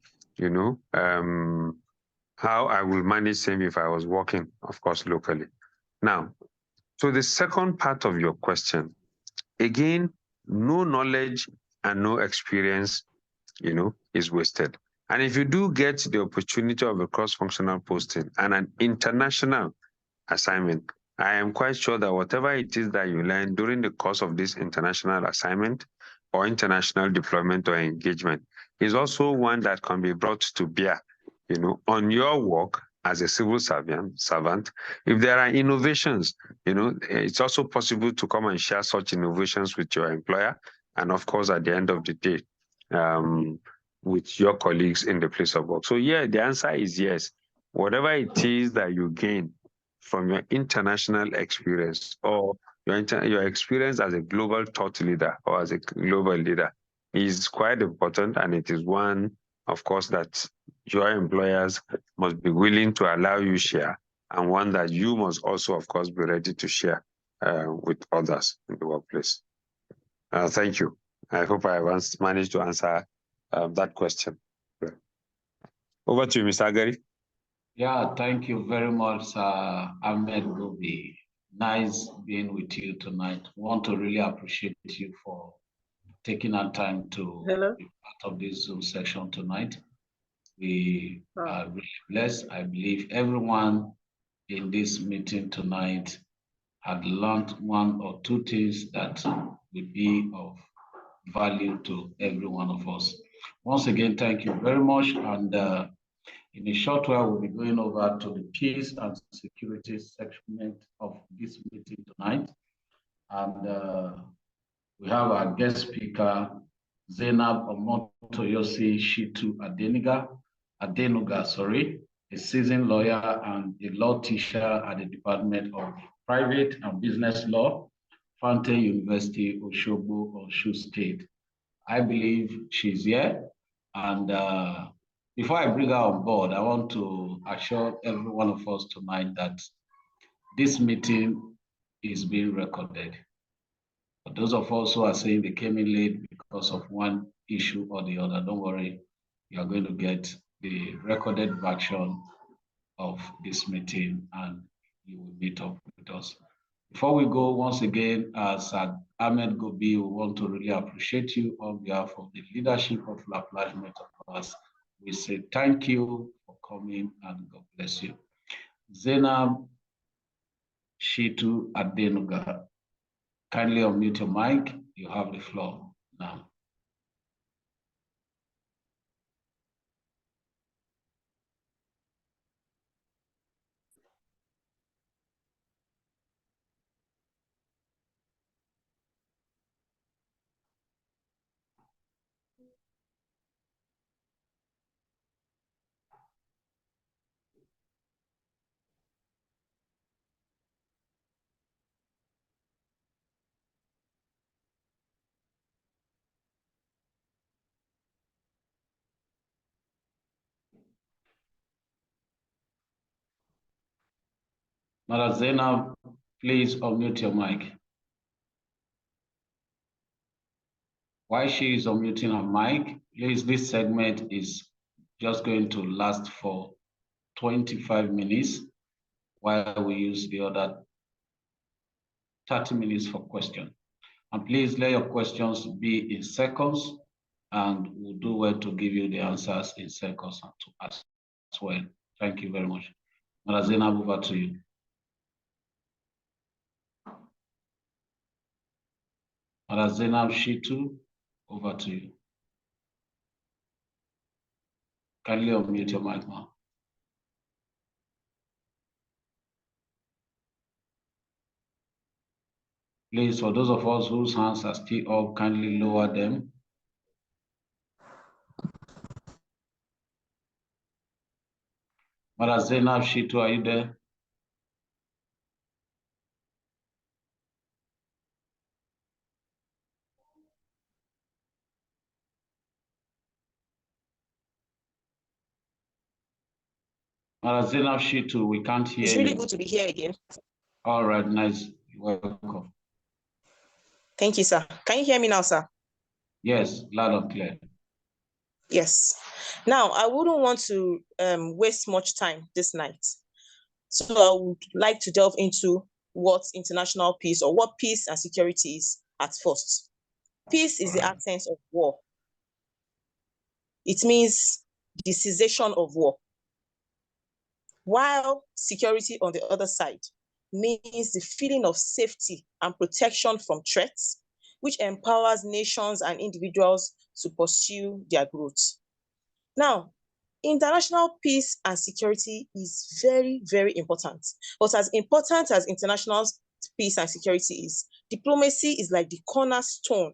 how I will manage same if I was working, of course, locally. Now, so the second part of your question, again, no knowledge and no experience, is wasted. And if you do get the opportunity of a cross-functional posting and an international assignment, I am quite sure that whatever it is that you learn during the course of this international assignment or international deployment or engagement is also one that can be brought to bear, on your work as a civil servant. If there are innovations, it's also possible to come and share such innovations with your employer. And of course, at the end of the day, with your colleagues in the place of work. So yeah, the answer is yes. Whatever it is that you gain from your international experience or your experience as a global thought leader or as a global leader is quite important, and it is one, of course, that your employers must be willing to allow you share, and one that you must also, of course, be ready to share with others in the workplace. Thank you. I hope I have managed to answer that question. Over to you, Mr. Agari. Yeah, thank you very much, Ahmed Gobi. Nice being with you tonight. Want to really appreciate you for taking our time to be part of this Zoom session tonight. We are really blessed. I believe everyone in this meeting tonight had learned one or two things that will be of value to every one of us. Once again, thank you very much. And in a short while, we'll be going over to the peace and security segment of this meeting tonight. And we have our guest speaker, Zainab Omotoyosi Shitu Adenuga, a seasoned lawyer and a law teacher at the Department of Private and Business Law, Fountain University, Osogbo, Osun State. I believe she's here. And before I bring her on board, I want to assure every one of us tonight that this meeting is being recorded. For those of us who are saying they came in late because of one issue or the other, don't worry, you are going to get the recorded version of this meeting and you will meet up with us. Before we go, once again, as Ahmed Gobi, we want to really appreciate you on behalf of the leadership of Plage Meta Verse. We say thank you for coming and God bless you. Zainab Shitu Adenuga, kindly unmute your mic. You have the floor now. Madam Zainab, please unmute your mic. While she is unmuting her mic, please, this segment is just going to last for 25 minutes while we use the other 30 minutes for questions. And please let your questions be in seconds, and we'll do well to give you the answers in seconds as well. Thank you very much. Madam Zainab, over to you. Madam Zainab Shitu, over to you. Kindly unmute your mic now. Please, for those of us whose hands are still up, kindly lower them. Madam Zainab Shitu, are you there? Madam Zainab Shitu, we can't hear you. It's really good to be here again. All right, nice. You're welcome. Thank you, sir. Can you hear me now, sir? Yes, loud and clear. Yes. Now, I wouldn't want to waste much time this night. So I would like to delve into what international peace or what peace and security is at first. Peace is the absence of war. It means the cessation of war. While security on the other side means the feeling of safety and protection from threats, which empowers nations and individuals to pursue their growth. Now, international peace and security is very, very important. But as important as international peace and security is, diplomacy is like the cornerstone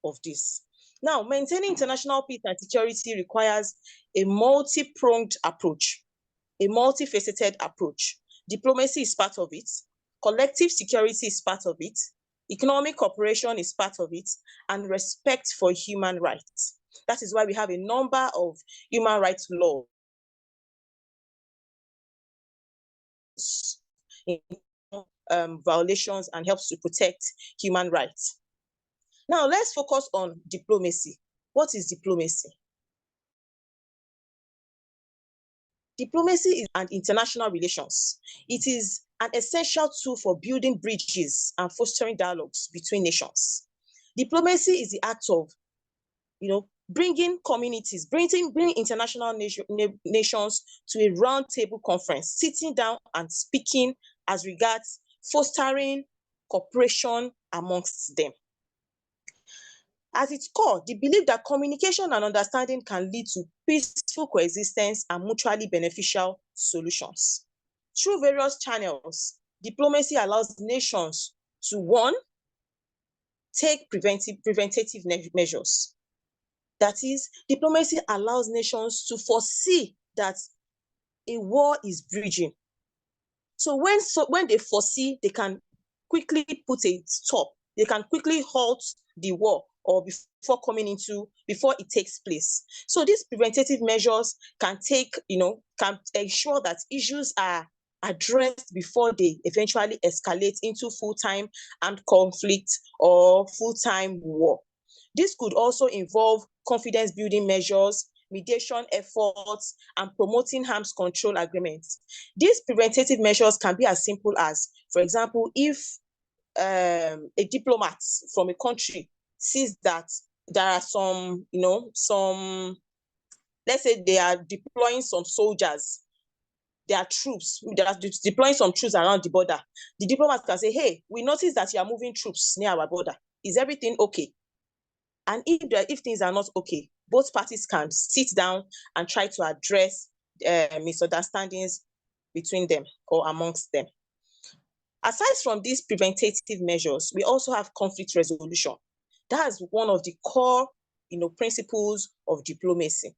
of this. Now, maintaining international peace and security requires a multi-pronged approach, a multifaceted approach. Diplomacy is part of it. Collective security is part of it. Economic cooperation is part of it, and respect for human rights. That is why we have a number of human rights laws violations and helps to protect human rights. Now, let's focus on diplomacy. What is diplomacy? Diplomacy is an international relations. It is an essential tool for building bridges and fostering dialogues between nations. Diplomacy is the act of, bringing communities, bringing international nations to a roundtable conference, sitting down and speaking as regards fostering cooperation amongst them. At its core, the belief that communication and understanding can lead to peaceful coexistence and mutually beneficial solutions. Through various channels, diplomacy allows nations to, one, take preventative measures. That is, diplomacy allows nations to foresee that a war is breaching. So when they foresee, they can quickly put a stop. They can quickly halt the war or before it takes place. So these preventative measures can can ensure that issues are addressed before they eventually escalate into full-time armed conflict or full-time war. This could also involve confidence building measures, mediation efforts, and promoting arms control agreements. These preventative measures can be as simple as, for example, if a diplomat from a country sees that there are let's say they are deploying some soldiers, there are troops, they are deploying some troops around the border. The diplomat can say, hey, we notice that you are moving troops near our border. Is everything okay? And if things are not okay, both parties can sit down and try to address misunderstandings between them or amongst them. Aside from these preventative measures, we also have conflict resolution. That is one of the core principles of diplomacy.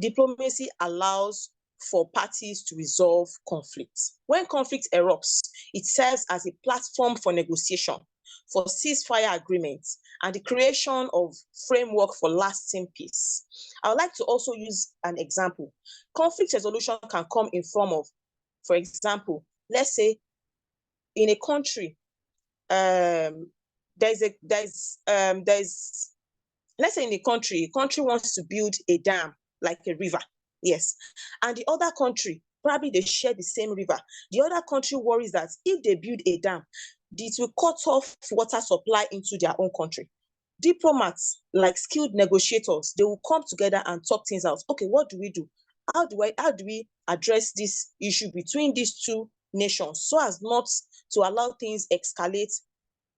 Diplomacy allows for parties to resolve conflicts. When conflict erupts, it serves as a platform for negotiation, for ceasefire agreements, and the creation of framework for lasting peace. I would like to also use an example. Conflict resolution can come in form of, for example, let's say in a country, let's say in a country wants to build a dam like a river, yes, and the other country, probably they share the same river. The other country worries that if they build a dam, it will cut off water supply into their own country. Diplomats, like skilled negotiators, they will come together and talk things out. Okay, what do we do? How do we address this issue between these two nations so as not to allow things escalate,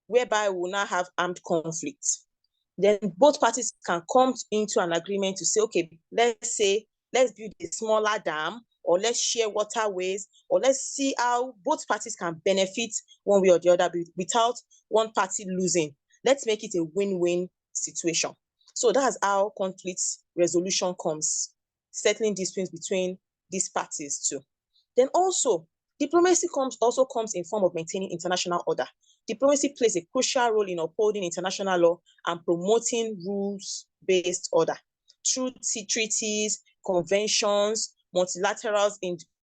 whereby we will now have armed conflict? Then both parties can come into an agreement to say, okay, let's build a smaller dam, or let's share waterways, or let's see how both parties can benefit one way or the other without one party losing. Let's make it a win-win situation. So that's how conflict resolution comes, settling disputes between these parties too. Then also, diplomacy also comes in form of maintaining international order. Diplomacy plays a crucial role in upholding international law and promoting rules-based order. Through treaties, conventions, multilateral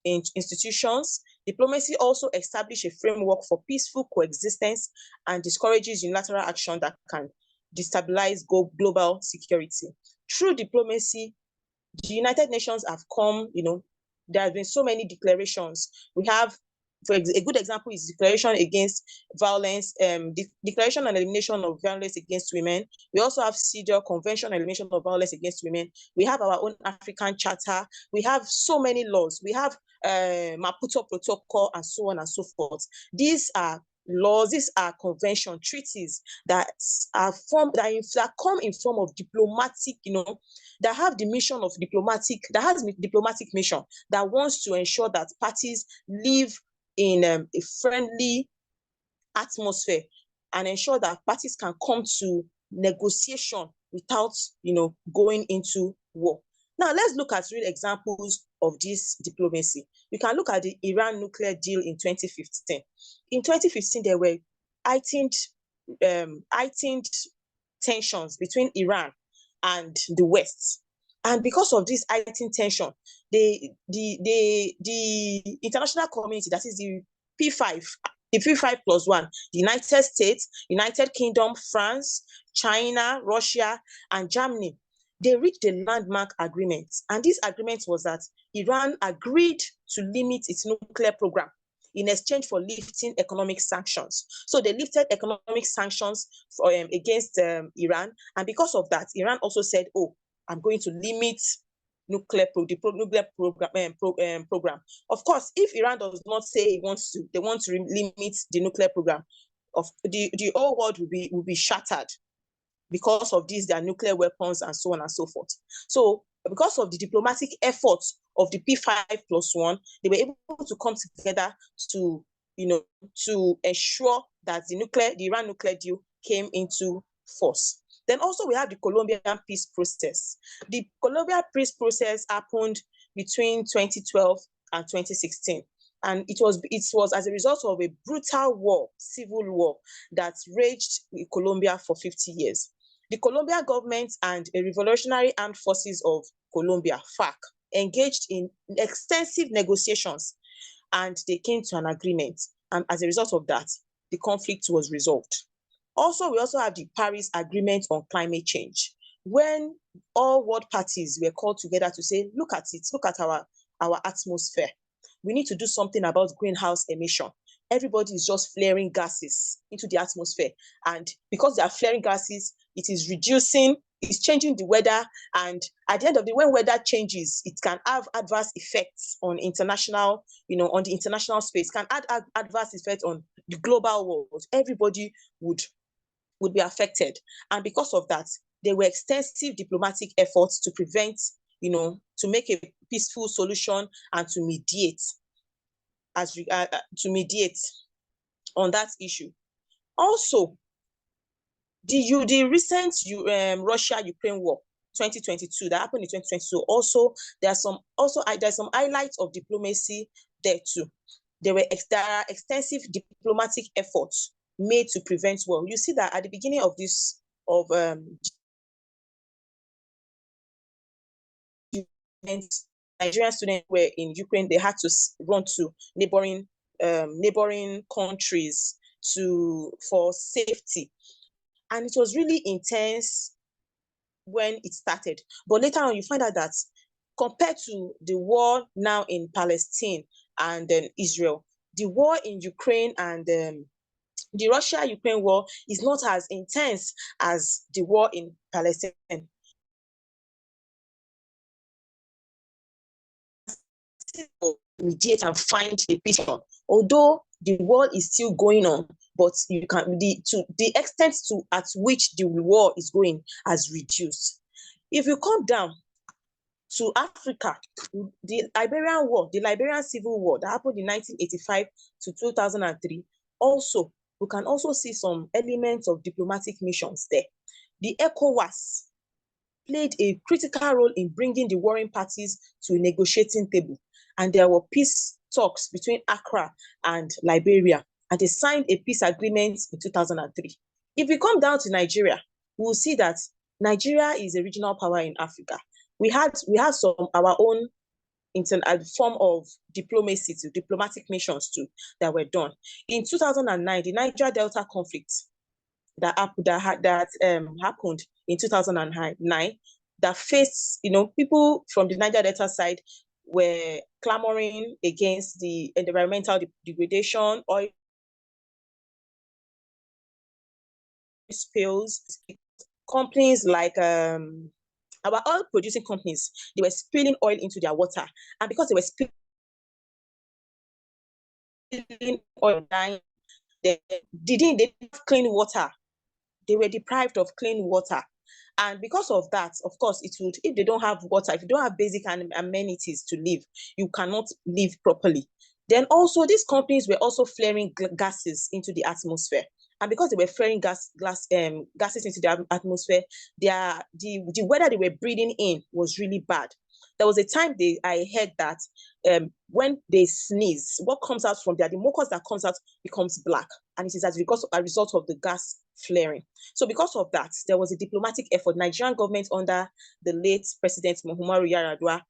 institutions, diplomacy also establishes a framework for peaceful coexistence and discourages unilateral action that can destabilize global security. Through diplomacy, the United Nations have come, there have been so many declarations. We have, for a good example is Declaration Against Violence, Declaration and Elimination of Violence Against Women. We also have CEDAW, Convention on Elimination of Violence Against Women. We have our own African Charter. We have so many laws. We have Maputo Protocol and so on and so forth. These are laws, these are convention treaties that are formed, that come in form of diplomatic, that have the mission of diplomatic mission that wants to ensure that parties live in a friendly atmosphere and ensure that parties can come to negotiation without, going into war. Now, let's look at real examples of this diplomacy. We can look at the Iran nuclear deal in 2015. In 2015, there were heightened tensions between Iran and the West. And because of this heightened tension, the international community, that is the P5 plus one, the United States, United Kingdom, France, China, Russia, and Germany, they reached a landmark agreement. And this agreement was that Iran agreed to limit its nuclear program in exchange for lifting economic sanctions. So they lifted economic sanctions against Iran. And because of that, Iran also said, oh, I'm going to limit nuclear program. Of course, if Iran does not say they want to limit the nuclear program, of the whole world will be shattered because of these, their nuclear weapons and so on and so forth. So because of the diplomatic efforts of the P5+1, they were able to come together to, to ensure that the Iran nuclear deal came into force. Then also we have the Colombian peace process. The Colombian peace process happened between 2012 and 2016. And it was as a result of a brutal war, civil war, that raged in Colombia for 50 years. The Colombian government and a revolutionary armed forces of Colombia, FARC, engaged in extensive negotiations, and they came to an agreement. And as a result of that, the conflict was resolved. Also, we also have the Paris Agreement on Climate Change, when all world parties were called together to say, look at it, look at our atmosphere. We need to do something about greenhouse emission. Everybody is just flaring gases into the atmosphere. And because they are flaring gases, it is reducing, it's changing the weather. And at the end of the day, when weather changes, it can have adverse effects on international, on the international space, it can add adverse effects on the global world. Everybody would be affected. And because of that, there were extensive diplomatic efforts to prevent, to make a peaceful solution and to mediate on that issue. Also, the recent Russia-Ukraine war 2022 that happened in 2022. Also, there's some highlights of diplomacy there too. There are extensive diplomatic efforts made to prevent war. You see that at the beginning of Nigerian students were in Ukraine, they had to run to neighboring countries for safety. And it was really intense when it started. But later on, you find out that compared to the war now in Palestine and then Israel, the war in Ukraine and the Russia-Ukraine war is not as intense as the war in Palestine. Mediate and find a peace. Although the war is still going on, but you can the extent at which the war is going has reduced. If you come down to Africa, the Liberian Civil War that happened in 1985 to 2003, also we can also see some elements of diplomatic missions there. The ECOWAS played a critical role in bringing the warring parties to a negotiating table. And there were peace talks between Accra and Liberia, and they signed a peace agreement in 2003. If we come down to Nigeria, we will see that Nigeria is a regional power in Africa. We had our own form of diplomacy, diplomatic missions too, that were done. In 2009, the Niger Delta conflict that happened in 2009, that faced, people from the Niger Delta side were clamoring against the environmental degradation, oil spills. Companies like our oil producing companies, they were spilling oil into their water, and because they were spilling oil, they didn't have clean water. They were deprived of clean water. And because of that, of course, if they don't have water, if you don't have basic amenities to live, you cannot live properly. Then also, these companies were also flaring gases into the atmosphere. And because they were flaring gases into the atmosphere, the weather they were breathing in was really bad. There was a time I heard that when they sneeze, what comes out from there, the mucus that comes out becomes black. And it is as a result of the gas flaring. So because of that, there was a diplomatic effort. Nigerian government under the late President Muhammadu Yar'Adua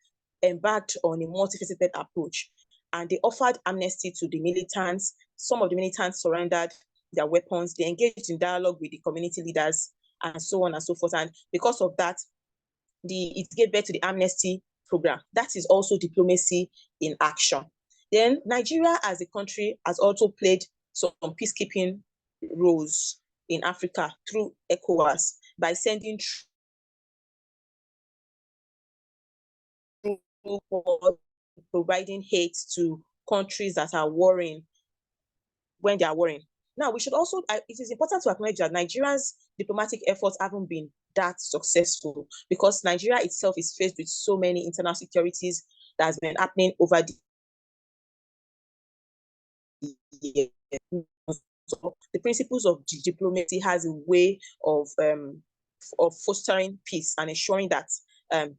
embarked on a multifaceted approach. And they offered amnesty to the militants. Some of the militants surrendered their weapons. They engaged in dialogue with the community leaders and so on and so forth. And because of that, it gave birth to the amnesty program. That is also diplomacy in action. Then Nigeria as a country has also played some peacekeeping roles in Africa through ECOWAS by sending providing aid to countries that are warring when they are warring. Now, we should also, it is important to acknowledge that Nigeria's diplomatic efforts haven't been that successful because Nigeria itself is faced with so many internal securities that has been happening over the years. So the principles of diplomacy has a way of fostering peace and ensuring that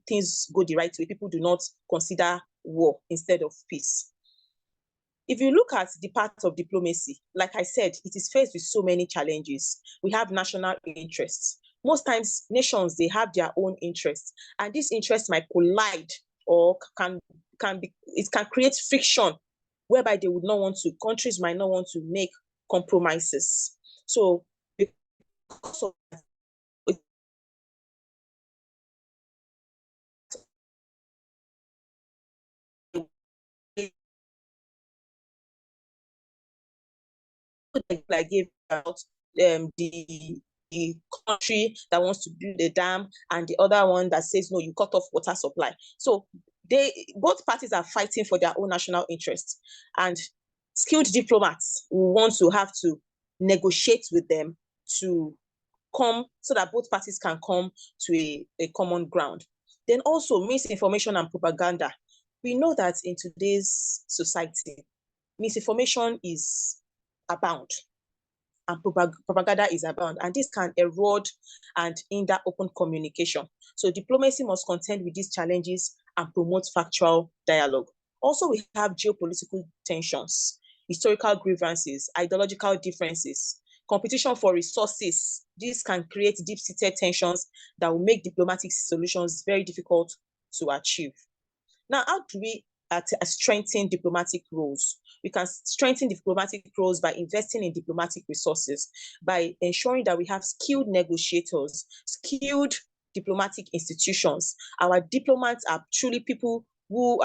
things go the right way. People do not consider war instead of peace. If you look at the part of diplomacy, like I said, it is faced with so many challenges. We have national interests. Most times, nations, they have their own interests, and these interests might collide or can create friction whereby they would not want to, countries might not want to make compromises. So because of I gave out the country that wants to build a dam and the other one that says, no, you cut off water supply. So both parties are fighting for their own national interests, and skilled diplomats will want to have to negotiate with them to come so that both parties can come to a common ground. Then also misinformation and propaganda. We know that in today's society, misinformation is abound and propaganda is abound, and this can erode and hinder open communication. So diplomacy must contend with these challenges and promote factual dialogue. Also, we have geopolitical tensions, historical grievances, ideological differences, competition for resources. This can create deep-seated tensions that will make diplomatic solutions very difficult to achieve. Now, how do we strengthen diplomatic roles? We can strengthen diplomatic roles by investing in diplomatic resources, by ensuring that we have skilled negotiators, skilled diplomatic institutions. Our diplomats are truly people who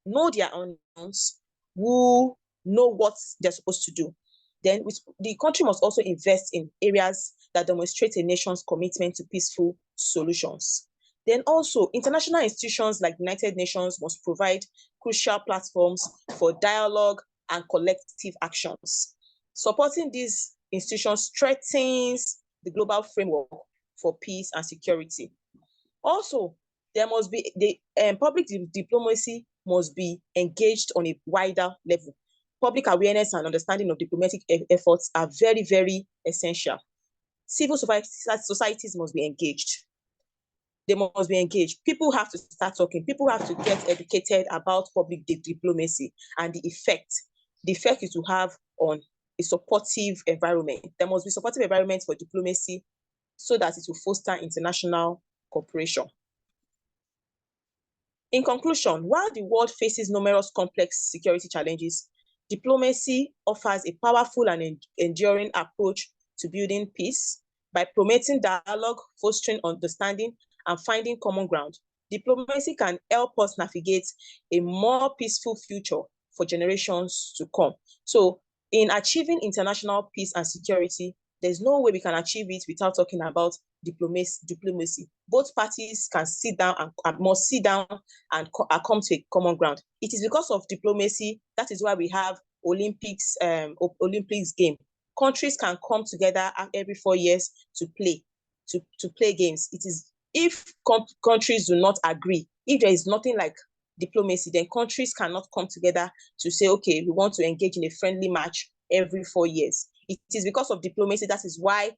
know their onions, who know what they're supposed to do. Then the country must also invest in areas that demonstrate a nation's commitment to peaceful solutions. Then also, international institutions like the United Nations must provide crucial platforms for dialogue and collective actions. Supporting these institutions strengthens the global framework for peace and security. Also, there must be public diplomacy must be engaged on a wider level. Public awareness and understanding of diplomatic efforts are very, very essential. Civil societies must be engaged. They must be engaged. People have to start talking. People have to get educated about public diplomacy and the effect is to have on a supportive environment. There must be supportive environment for diplomacy so that it will foster international cooperation. In conclusion, while the world faces numerous complex security challenges, diplomacy offers a powerful and enduring approach to building peace by promoting dialogue, fostering understanding, and finding common ground. Diplomacy can help us navigate a more peaceful future for generations to come. So in achieving international peace and security, there's no way we can achieve it without talking about diplomacy. Both parties can sit down and must sit down and come to a common ground. It is because of diplomacy, that is why we have Olympics game. Countries can come together every 4 years to play games. It is if countries do not agree, if there is nothing like diplomacy, then countries cannot come together to say, okay, we want to engage in a friendly match every 4 years. It is because of diplomacy. That is why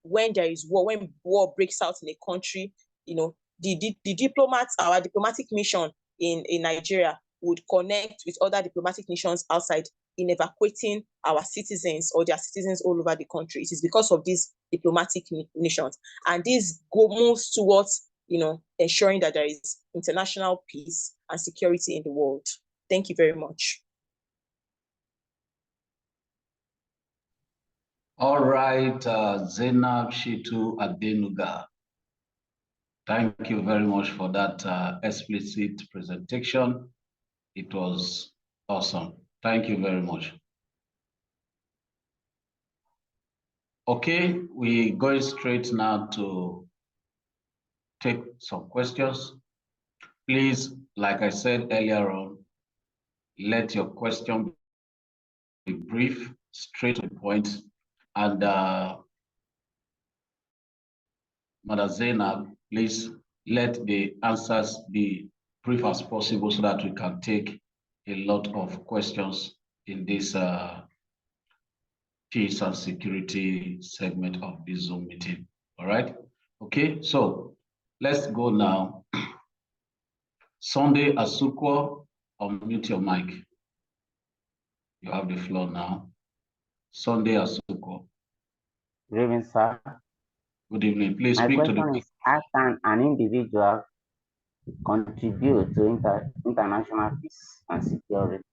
when there is war, when war breaks out in a country, the diplomats, our diplomatic mission in Nigeria would connect with other diplomatic missions outside in evacuating our citizens or their citizens all over the country. It is because of these diplomatic missions. And this moves towards, ensuring that there is international peace and security in the world. Thank you very much. All right, Zainab Shitu Adenuga. Thank you very much for that explicit presentation. It was awesome. Thank you very much. Okay, we're going straight now to take some questions. Please, like I said earlier on, let your question be brief, straight to the point, and Mother Zainab, please let the answers be brief as possible so that we can take a lot of questions in this peace and security segment of this Zoom meeting. All right. Okay, so let's go now. Sunday Asukwo, unmute your mic. You have the floor now. Sunday Asukwo. Good evening, sir. Good evening. Please My speak to the question is, how can an individual contribute to international peace and security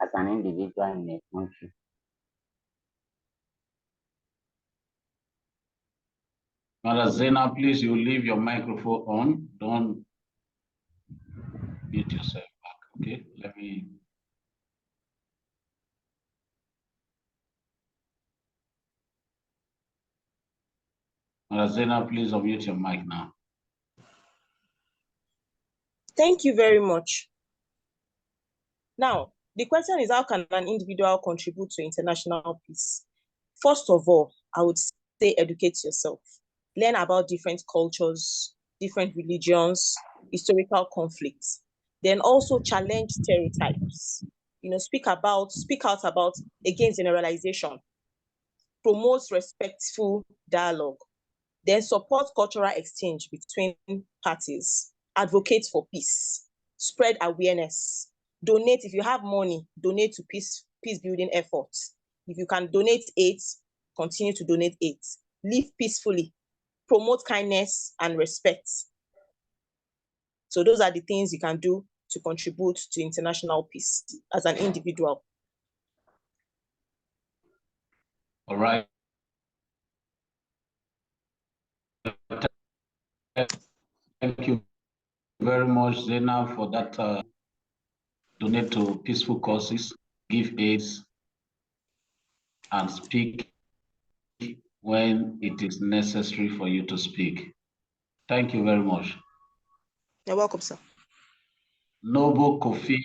as an individual in a country? Mother Zena, please, you leave your microphone on. Don't mute yourself back. Okay, let me. Mother Zena, please unmute your mic now. Thank you very much. Now, the question is, how can an individual contribute to international peace? First of all, I would say educate yourself. Learn about different cultures, different religions, historical conflicts. Then also challenge stereotypes. Speak out about against generalization. Promote respectful dialogue. Then support cultural exchange between parties. Advocate for peace. Spread awareness. Donate, if you have money, donate to peace building efforts. If you can donate 8, continue to donate 8. Live peacefully. Promote kindness and respect. So those are the things you can do to contribute to international peace as an individual. All right. Thank you very much, Zena, for that. Donate to peaceful causes, give aids, and speak when it is necessary for you to speak. Thank you very much. You're welcome, sir. Noble Kofi.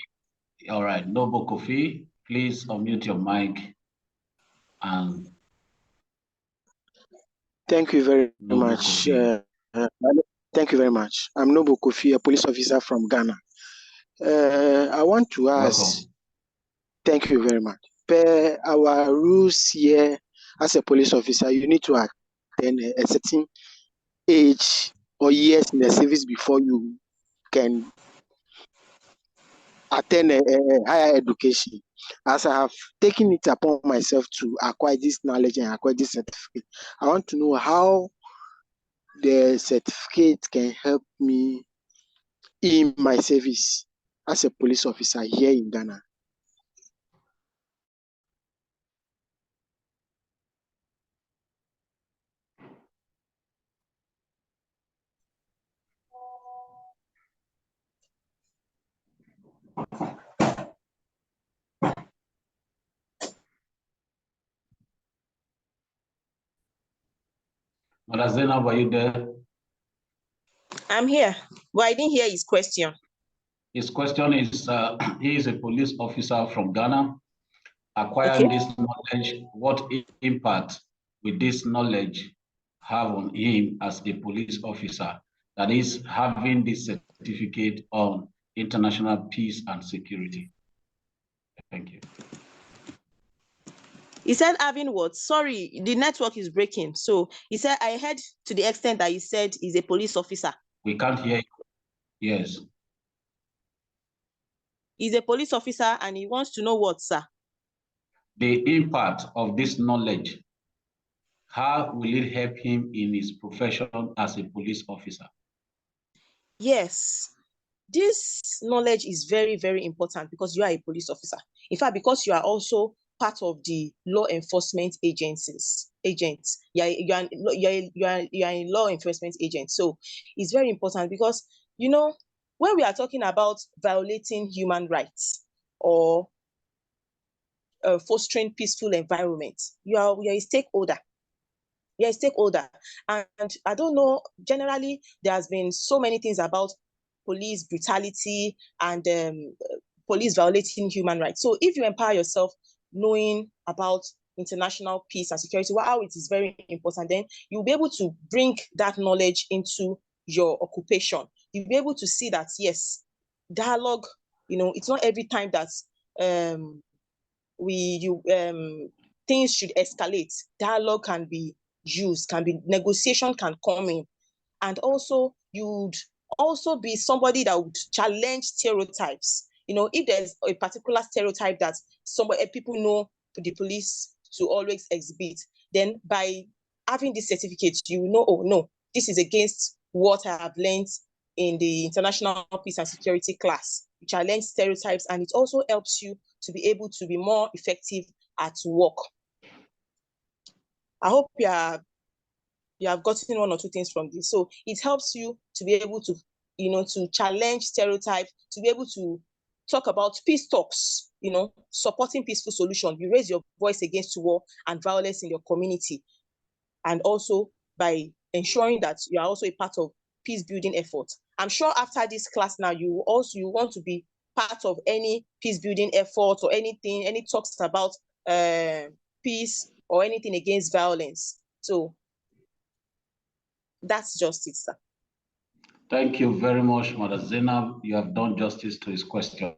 All right, Noble Kofi, please unmute your mic. And thank you very much. Thank you very much. I'm Noble Kofi, a police officer from Ghana. I want to ask. Welcome. Thank you very much. Per our rules here, as a police officer, you need to attain a certain age or years in the service before you can attain a higher education. As I have taken it upon myself to acquire this knowledge and acquire this certificate, I want to know how the certificate can help me in my service as a police officer here in Ghana. Mother Zainab, are you there? I'm here, but I didn't hear his question. His question is, he is a police officer from Ghana. Acquiring this knowledge, what impact will this knowledge have on him as a police officer? That is, having this certificate on international peace and security. Thank you. He said having what? Sorry, the network is breaking. So he said, I heard to the extent that he said he's a police officer. We can't hear you. Yes. He's a police officer and he wants to know what, sir? The impact of this knowledge. How will it help him in his profession as a police officer? Yes. This knowledge is very, very important because you are a police officer. In fact, because you are also part of the law enforcement agents. You are a law enforcement agent. So it's very important because, when we are talking about violating human rights or fostering peaceful environment, you are a stakeholder. And I don't know, generally, there has been so many things about police brutality and police violating human rights. So if you empower yourself knowing about international peace and security, how it is very important, then you'll be able to bring that knowledge into your occupation. You'll be able to see that, yes, dialogue, it's not every time that things should escalate. Dialogue can be used, negotiation can come in. And also, you'd also be somebody that would challenge stereotypes. If there's a particular stereotype that people know the police to always exhibit, then by having this certificate, oh no, this is against what I have learned in the International Peace and Security class. You challenge stereotypes, and it also helps you to be able to be more effective at work. I hope you have gotten one or two things from this. So it helps you to be able to, to challenge stereotypes, to be able to talk about peace talks, supporting peaceful solutions. You raise your voice against war and violence in your community. And also by ensuring that you are also a part of peace building efforts. I'm sure after this class now, you want to be part of any peace building effort or anything, any talks about peace or anything against violence. So that's just it, sir. Thank you very much, Mother Zainab. You have done justice to his question.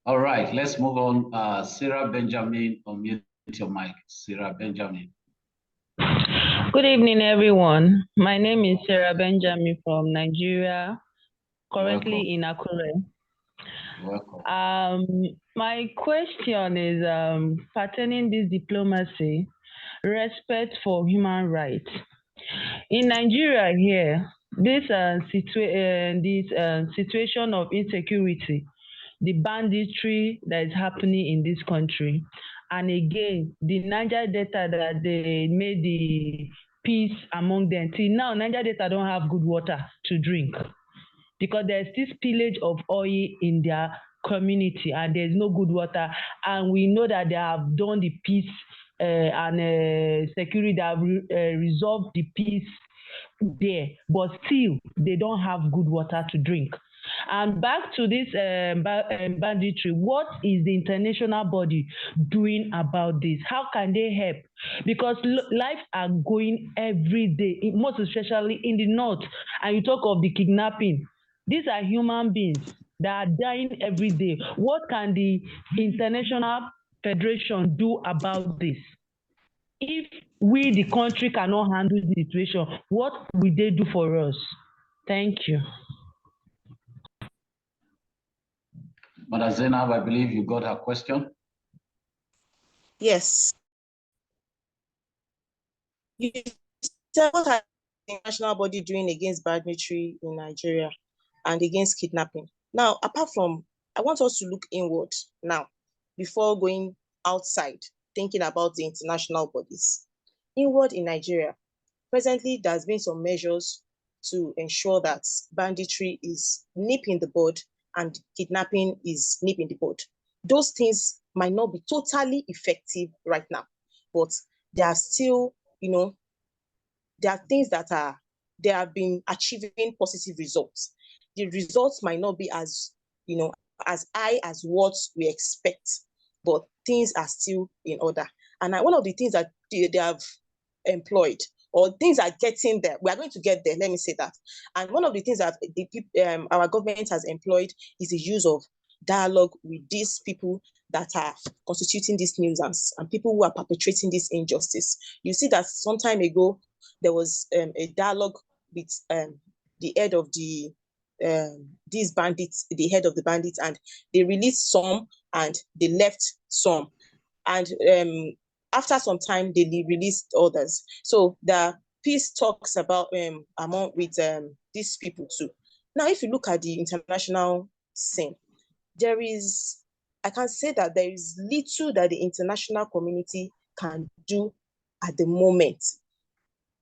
All right, let's move on. Sarah Benjamin, unmute your mic. Sarah Benjamin. Good evening, everyone. My name is Sarah Benjamin from Nigeria, currently in Akure. Welcome. My question is pertaining this diplomacy, respect for human rights. In Nigeria here, this situation of insecurity, the banditry that is happening in this country, and again, the Niger Delta that they made the peace among them. Till now, Niger Delta don't have good water to drink because there's this spillage of oil in their community and there's no good water. And we know that they have done the peace and security, that have resolved the peace there, but still they don't have good water to drink. And back to this banditry, what is the international body doing about this? How can they help? Because lives are going every day, most especially in the north. And you talk of the kidnapping. These are human beings that are dying every day. What can the International Federation do about this? If we, the country, cannot handle the situation, what will they do for us? Thank you. Mother Zainab, I believe you got her question. Yes. You said, what are the international body doing against banditry in Nigeria and against kidnapping? Now, apart from, I want us to look inward now before going outside, thinking about the international bodies. Inward in Nigeria, presently there's been some measures to ensure that banditry is nipped in the bud and kidnapping is nipped in the bud. Those things might not be totally effective right now, but there are still, there are things that they have been achieving positive results. The results might not be as, as high as what we expect, but things are still in order. And one of the things that they have employed, or things are getting there, we are going to get there, let me say that. And one of the things that our government has employed is the use of dialogue with these people that are constituting this nuisance and people who are perpetrating this injustice. You see that some time ago, there was a dialogue with the head of these bandits, the head of the bandits, and they released some and they left some. And after some time, they released others. So the peace talks about with these people too. Now, if you look at the international scene, I can say that there is little that the international community can do at the moment.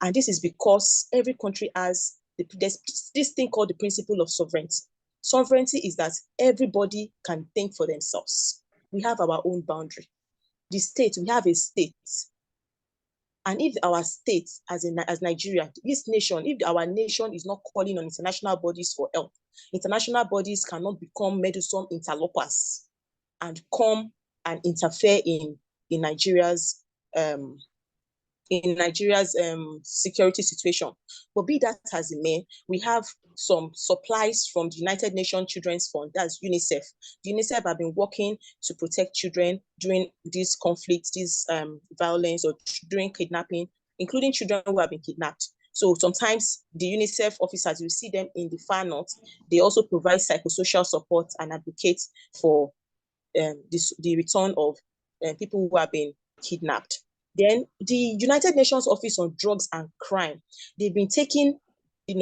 And this is because every country has this thing called the principle of sovereignty. Sovereignty is that everybody can think for themselves. We have our own boundary. The state, we have a state. And if our state, as Nigeria, this nation, if our nation is not calling on international bodies for help, international bodies cannot become meddlesome interlopers and come and interfere in Nigeria's security situation. But be that as it may, we have some supplies from the United Nations Children's Fund, that's UNICEF. The UNICEF have been working to protect children during this conflict, this violence, or during kidnapping, including children who have been kidnapped. So sometimes the UNICEF officers, you see them in the far north, they also provide psychosocial support and advocate for the return of people who have been kidnapped. Then the United Nations Office on Drugs and Crime, they've been taking, they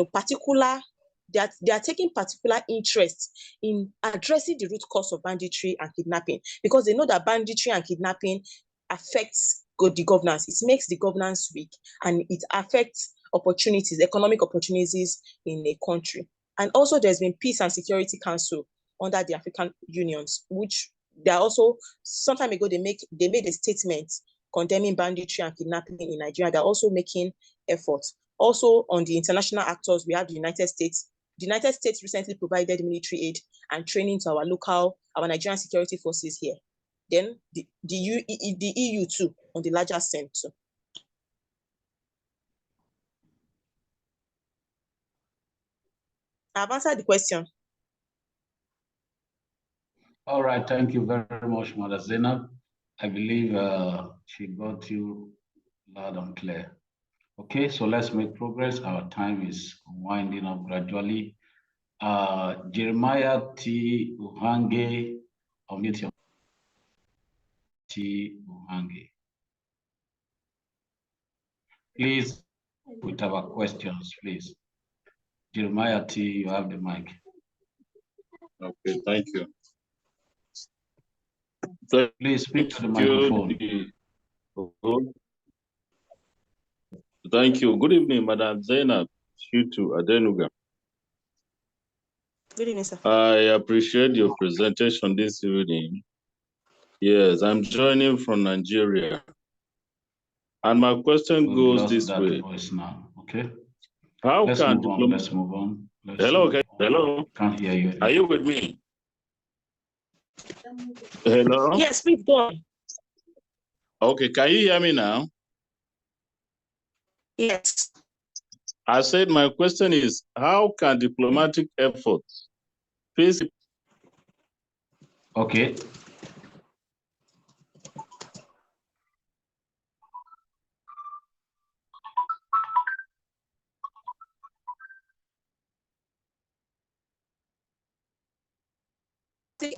are taking particular interest in addressing the root cause of banditry and kidnapping, because they know that banditry and kidnapping affects the governance. It makes the governance weak, and it affects opportunities, economic opportunities in a country. And also there's been Peace and Security Council under the African Unions, which they are also, some time ago, they made a statement condemning banditry and kidnapping in Nigeria. They're also making efforts. Also, on the international actors, we have the United States. The United States recently provided military aid and training to our Nigerian security forces here. Then the EU too, on the larger sense too. I've answered the question. All right, thank you very much, Mother Zainab. I believe she got you loud and clear. Okay, so let's make progress. Our time is winding up gradually. Jeremiah T. Uhange, unmute your T. Uhange. Please, with our questions, please. Jeremiah T., you have the mic. Okay, thank you. Please speak to the microphone. Thank you. Good evening, Madam Zainab Shitu Adenuga. Good evening, sir. I appreciate your presentation this evening. Yes, I'm joining from Nigeria. And my question goes this way. Voice now. Okay. How let's can move on. Let's move on. Hello, okay. Hello. Can't hear you. Are you with me? Hello? Yes, please go on. Okay, can you hear me now? Yes. I said my question is, how can diplomatic efforts face... Okay.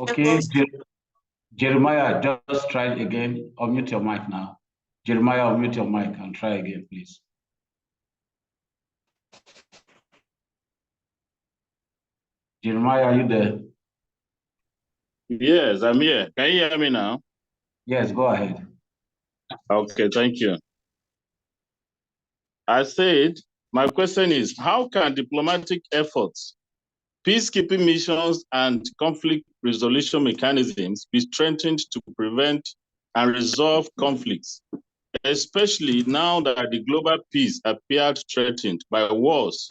Okay, Jeremiah, just try it again. Unmute your mic now. Jeremiah, unmute your mic and try again, please. Jeremiah, are you there? Yes, I'm here. Can you hear me now? Yes, go ahead. Okay, thank you. I said, my question is, how can diplomatic efforts, peacekeeping missions, and conflict resolution mechanisms be strengthened to prevent and resolve conflicts, especially now that the global peace appeared threatened by wars,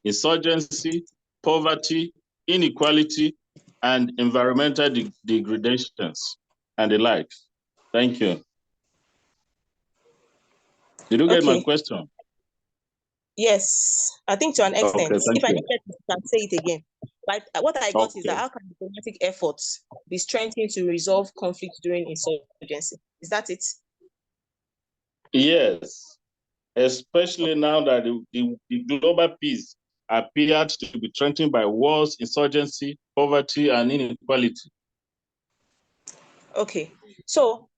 insurgency, poverty, inequality, and environmental degradations, and the like? Thank you. Did you get my question? Yes, I think to an extent. Okay, If I you. didn't get it, I can say it again. But what I got is that how can diplomatic efforts be strengthened to resolve conflict during insurgency? Is that it? Yes, especially now that the global peace appeared to be threatened by wars, insurgency, poverty, and inequality. Okay, so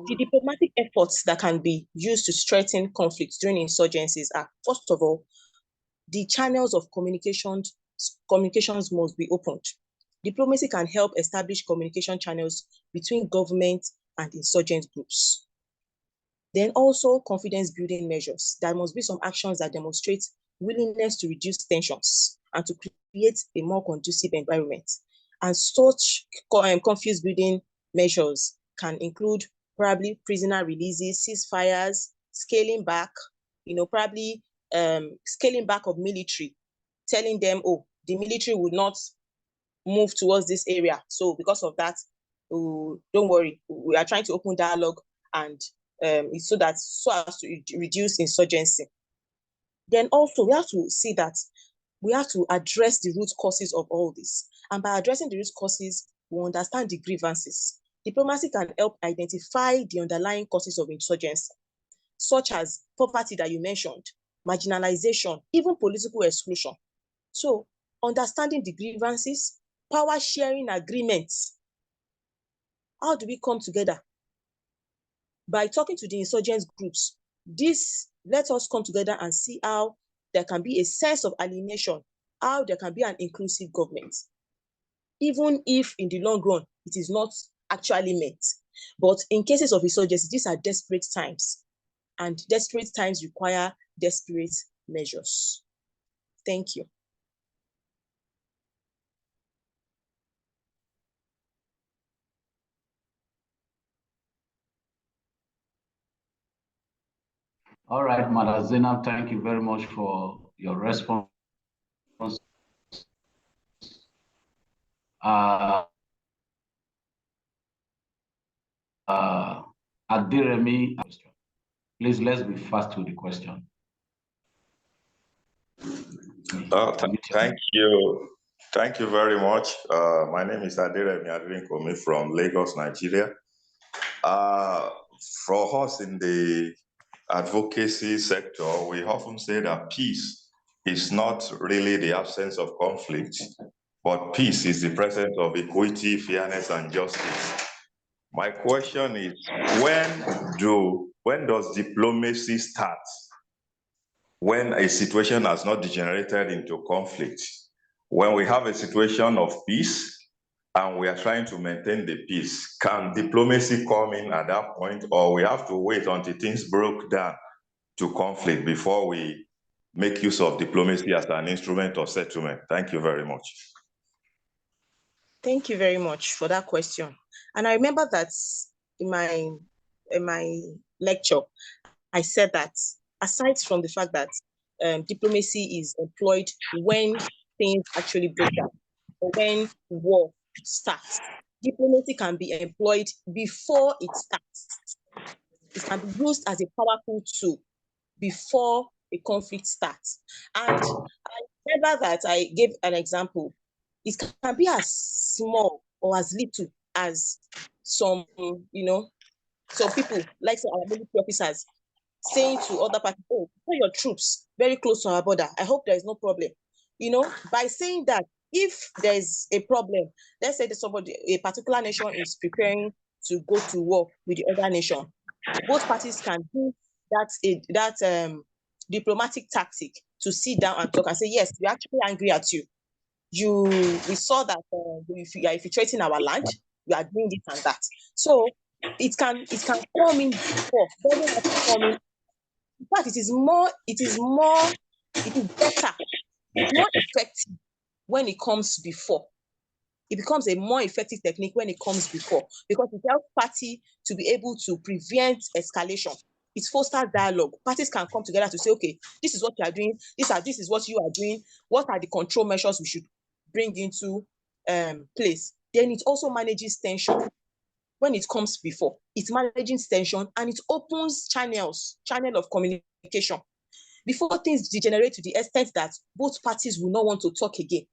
the diplomatic efforts that can be used to strengthen conflicts during insurgencies are, first of all, the channels of communications must be opened. Diplomacy can help establish communication channels between government and insurgent groups. Then also confidence building measures. There must be some actions that demonstrate willingness to reduce tensions and to create a more conducive environment. And such confidence building measures can include probably prisoner releases, ceasefires, scaling back, probably scaling back of military, telling them, oh, the military would not move towards this area. So because of that, don't worry, we are trying to open dialogue and so as to reduce insurgency. Then also we have to see that we have to address the root causes of all this. And by addressing the root causes, we understand the grievances. Diplomacy can help identify the underlying causes of insurgency, such as poverty that you mentioned, marginalization, even political exclusion. So understanding the grievances, power sharing agreements. How do we come together? By talking to the insurgent groups, let us come together and see how there can be a sense of alienation, how there can be an inclusive government, even if in the long run it is not actually met. But in cases of insurgency, these are desperate times, and desperate times require desperate measures. Thank you. All right, Madam Zainab, thank you very much for your response. Adiremi, please, let's be fast with the question. Thank you. Thank you very much. My name is Adiremi Adrinkomi from Lagos, Nigeria. For us in the advocacy sector, we often say that peace is not really the absence of conflict, but peace is the presence of equity, fairness, and justice. My question is, when does diplomacy start? When a situation has not degenerated into conflict? When we have a situation of peace and we are trying to maintain the peace, can diplomacy come in at that point, or we have to wait until things broke down to conflict before we make use of diplomacy as an instrument of settlement? Thank you very much. Thank you very much for that question. And I remember that in my lecture, I said that aside from the fact that diplomacy is employed when things actually break down or when war starts, diplomacy can be employed before it starts. It can be used as a powerful tool before a conflict starts. And I remember that I gave an example. It can be as small or as little as some people, like our military officers, saying to other parties, oh, put your troops very close to our border. I hope there is no problem. By saying that, if there is a problem, let's say that a particular nation is preparing to go to war with the other nation, both parties can do that diplomatic tactic to sit down and talk and say, yes, we're actually angry at you. We saw that you are infiltrating our land, we are doing this and that. So it can come in before. It doesn't have to come in. In fact, it is better, it's more effective when it comes before. It becomes a more effective technique when it comes before, because it helps party to be able to prevent escalation. It fosters dialogue. Parties can come together to say, okay, this is what you are doing, this is what you are doing, what are the control measures we should bring into place. Then it also manages tension. When it comes before, it's managing tension and it opens channel of communication before things degenerate to the extent that both parties will not want to talk again.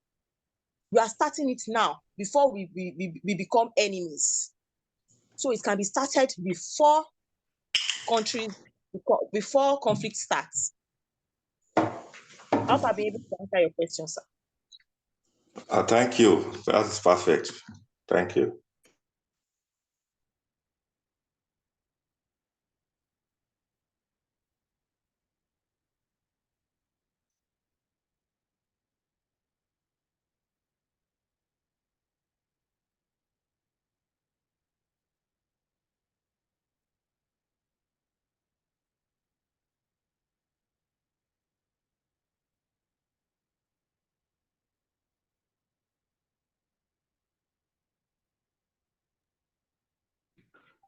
We are starting it now before we become enemies. So it can be started before conflict starts. I hope I'll be able to answer your question, sir. Thank you. That's perfect. Thank you.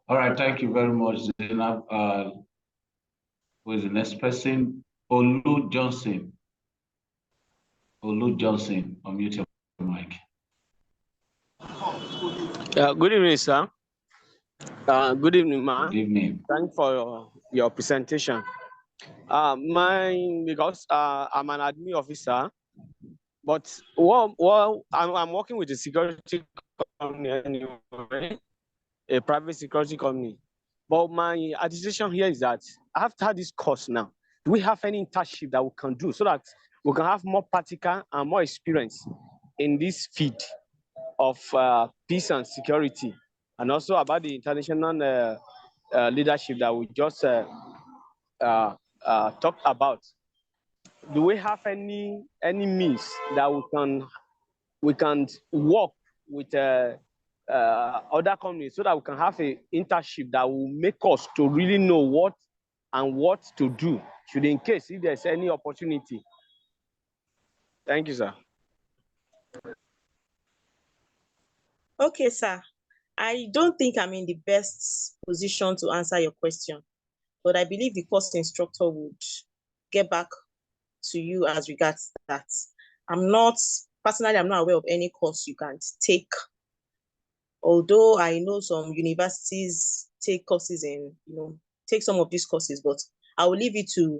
All right, thank you very much, Zainab. Who is the next person? Olu Johnson. Olu Johnson, unmute your mic. Good evening, sir. Good evening, ma'am. Good evening. Thanks for your presentation. Because I'm an admin officer, but I'm working with a security company anyway, a private security company. But my accusation here is that after this course now, do we have any internship that we can do so that we can have more practical and more experience in this field of peace and security, and also about the international leadership that we just talked about? Do we have any means that we can work with other companies so that we can have a internship that will make us to really know what to do should in case if there's any opportunity? Thank you, sir. Okay, sir. I don't think I'm in the best position to answer your question, but I believe the course instructor would get back to you as regards that. I'm not aware of any course you can take, although I know some universities take courses in, take some of these courses, but I will leave it to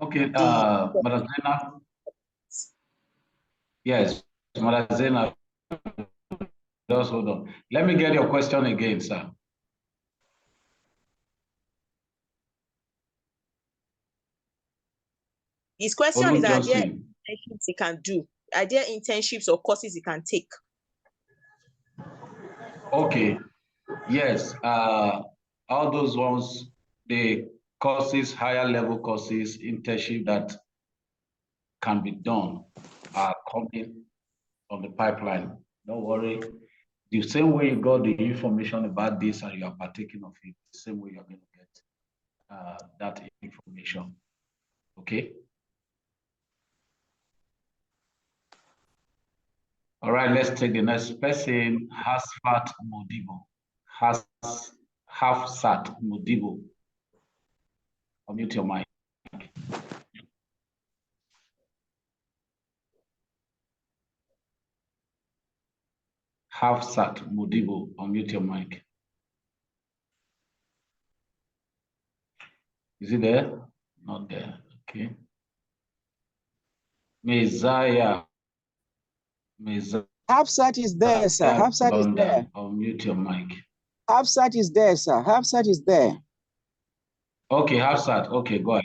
Madam Zainab. Yes, Madam Zainab, just hold on. Let me get your question again, sir. His question is, are there internships he can do? Are there internships or courses he can take? Okay, yes, all those ones, the courses, higher level courses, internship that can be done are coming on the pipeline. Don't worry. The same way you got the information about this and you are partaking of it, the same way you're going to get that information. Okay? All right, let's take the next person, Hafsat Modibo. Hafsat Modibo. Unmute your mic. Hafsat Modibo, unmute your mic. Is he there? Not there. Okay. Messiah. Hafsat is there, sir. Hafsat is there. Unmute your mic. Hafsat is there, sir. Hafsat is there. Okay, Hafsat. Okay, go ahead.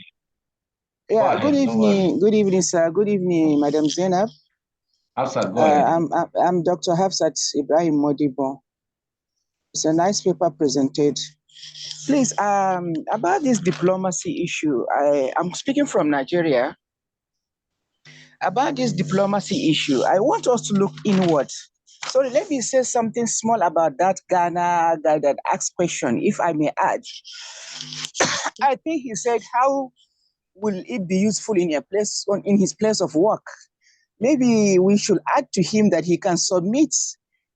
Yeah, go ahead. Good evening. Good evening, sir. Good evening, Madam Zainab. Hafsat, go ahead. I'm Dr. Hafsat Ibrahim Modibo. It's a nice paper presented. Please, about this diplomacy issue, I'm speaking from Nigeria. About this diplomacy issue, I want us to look inward. So let me say something small about that Ghana guy that asked question, if I may add. I think he said, how will it be useful in his place of work? Maybe we should add to him that he can submit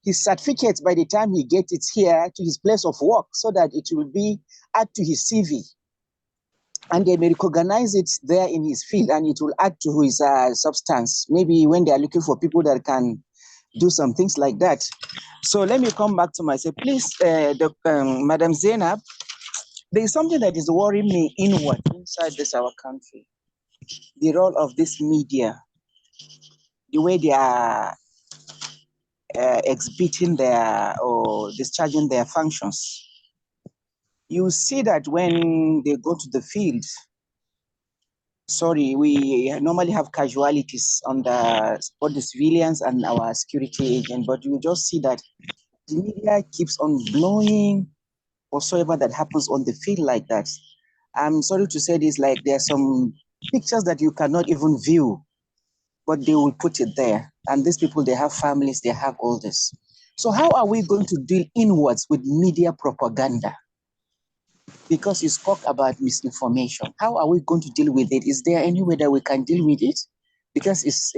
his certificates by the time he gets it here to his place of work so that it will be add to his CV. And they may recognize it there in his field and it will add to his substance. Maybe when they are looking for people that can do some things like that. So let me come back to myself. Please, Madam Zainab, there is something that is worrying me inward inside our country. The role of this media, the way they are exhibiting or discharging their functions. You see that when they go to the field, we normally have casualties on both the civilians and our security agent, but you just see that the media keeps on blowing whatsoever that happens on the field like that. I'm sorry to say this, like there are some pictures that you cannot even view, but they will put it there. And these people, they have families, they have all this. So how are we going to deal inwards with media propaganda? Because you spoke about misinformation. How are we going to deal with it? Is there any way that we can deal with it? Because it's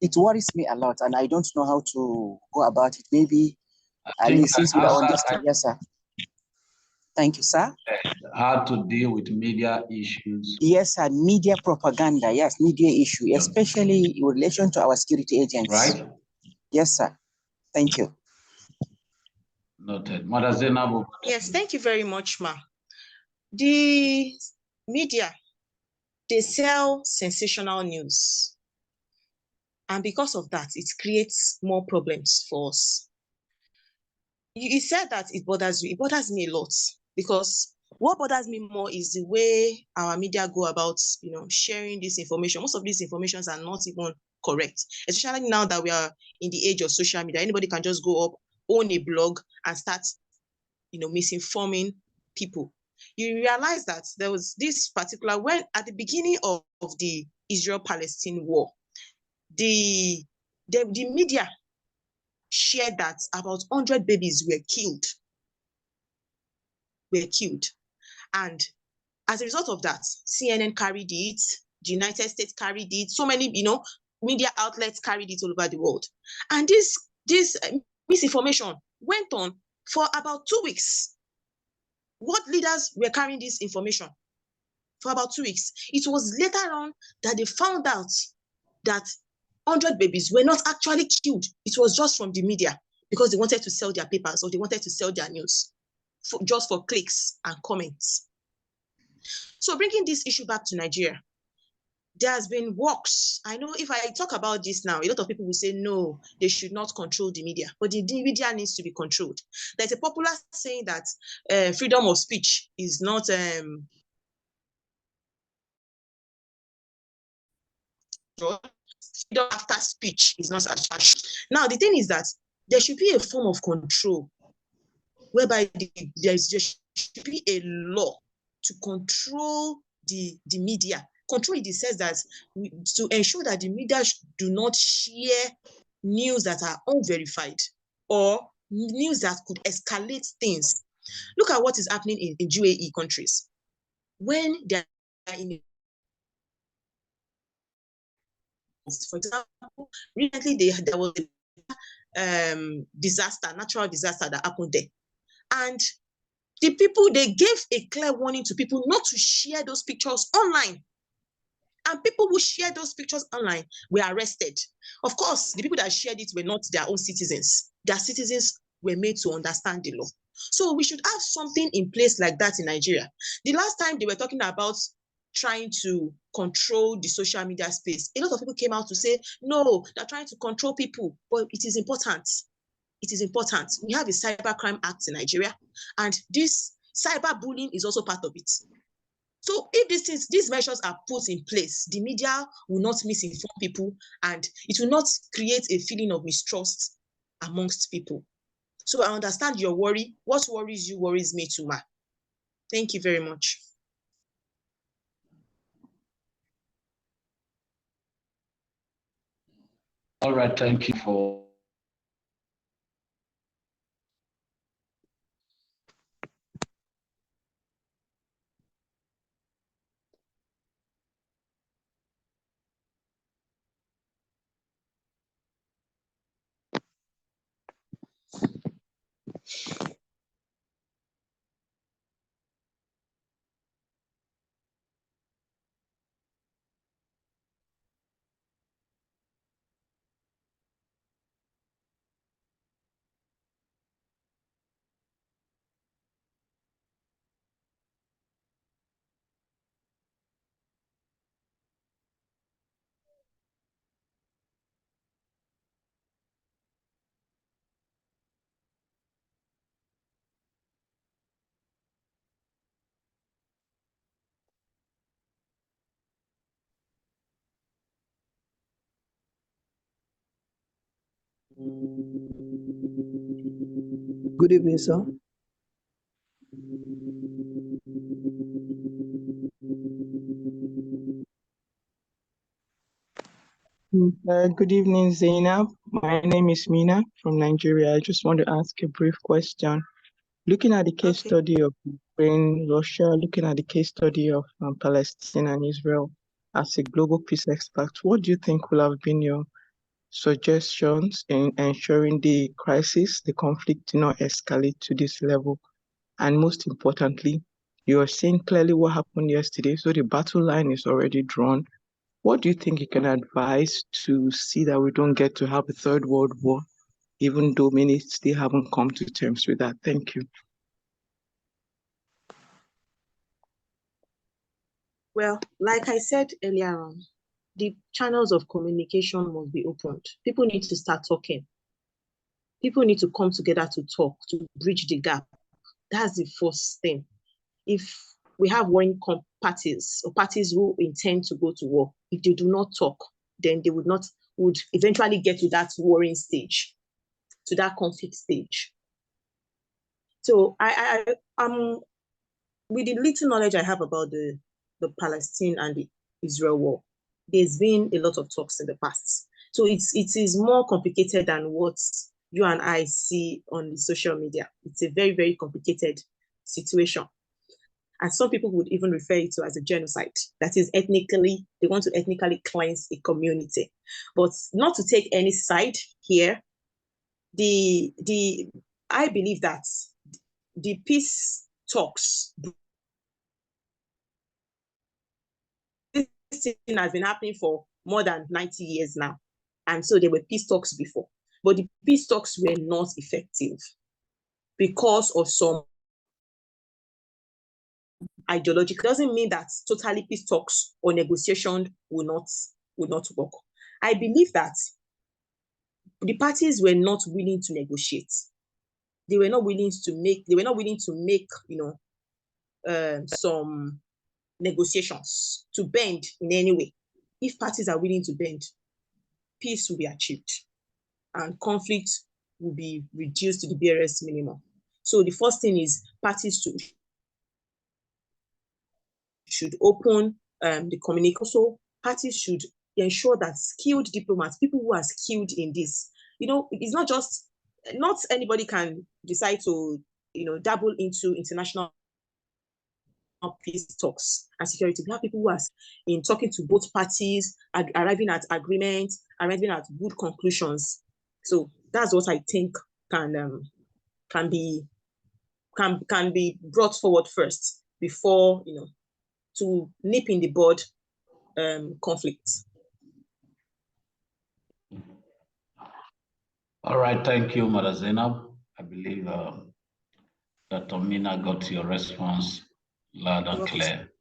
it worries me a lot and I don't know how to go about it. Maybe At least since we are on this, yes, sir. Thank you, sir. How to deal with media issues. Yes, sir. Media propaganda. Yes, media issue, especially in relation to our security agents. Right? Yes, sir. Thank you. Noted. Mother Zainab. Yes, thank you very much, ma. The media, they sell sensational news. And because of that, it creates more problems for us. You said that it bothers you. It bothers me a lot because what bothers me more is the way our media go about, sharing this information. Most of these informations are not even correct, especially now that we are in the age of social media. Anybody can just go up, own a blog, and start, misinforming people. You realize that there was this particular, when at the beginning of the Israel-Palestine war, the media shared that about 100 babies were killed. And as a result of that, CNN carried it, the United States carried it, so many, media outlets carried it all over the world. And this misinformation went on for about 2 weeks. What leaders were carrying this information for about 2 weeks? It was later on that they found out that 100 babies were not actually killed. It was just from the media because they wanted to sell their papers or they wanted to sell their news just for clicks and comments. So bringing this issue back to Nigeria, there has been works. I know if I talk about this now, a lot of people will say, no, they should not control the media, but the media needs to be controlled. There's a popular saying that freedom of speech is not freedom after speech is not such. Now, the thing is that there should be a form of control whereby there should be a law to control the media. Control in the sense that to ensure that the media do not share news that are unverified or news that could escalate things. Look at what is happening in UAE countries. When they are in, for example, recently there was a natural disaster that happened there. And the people, they gave a clear warning to people not to share those pictures online. And people who shared those pictures online were arrested. Of course, the people that shared it were not their own citizens. Their citizens were made to understand the law. So we should have something in place like that in Nigeria. The last time they were talking about trying to control the social media space, a lot of people came out to say, no, they're trying to control people, but it is important. It is important. We have a Cybercrime Act in Nigeria, and this cyberbullying is also part of it. So if these measures are put in place, the media will not misinform people and it will not create a feeling of mistrust amongst people. So I understand your worry. What worries you worries me too, ma. Thank you very much. All right, thank you for Good evening, sir. Good evening, Zainab. My name is Mina from Nigeria. I just want to ask a brief question. Looking at the case study of Ukraine, Russia, looking at the case study of Palestine and Israel, as a global peace expert, what do you think will have been your suggestions in ensuring the crisis, the conflict do not escalate to this level? And most importantly, you are seeing clearly what happened yesterday, so the battle line is already drawn. What do you think you can advise to see that we don't get to have a third world war, even though many still haven't come to terms with that? Thank you. Well, like I said earlier on, the channels of communication must be opened. People need to start talking. People need to come together to talk, to bridge the gap. That's the first thing. If we have warring parties or parties who intend to go to war, if they do not talk, then they would eventually get to that warring stage, to that conflict stage. So with the little knowledge I have about the Palestine and the Israel war, there's been a lot of talks in the past. So it is more complicated than what you and I see on the social media. It's a very, very complicated situation. And some people would even refer it to as a genocide. That is they want to ethnically cleanse a community. But not to take any side here, I believe that the peace talks, this thing has been happening for more than 90 years now. And so there were peace talks before. But the peace talks were not effective because of some ideology. It doesn't mean that totally peace talks or negotiation will not work. I believe that the parties were not willing to negotiate. They were not willing to make some negotiations to bend in any way. If parties are willing to bend, peace will be achieved and conflict will be reduced to the barest minimum. So the first thing is parties should open the communication. Also, parties should ensure that skilled diplomats, people who are skilled in this, it's not anybody can decide to, dabble into international peace talks and security. We have people who are in talking to both parties, arriving at agreements, arriving at good conclusions. So that's what I think can be brought forward first before to nip in the bud conflicts. All right, thank you, Madam Zainab. I believe Dr. Mina got your response loud and clear.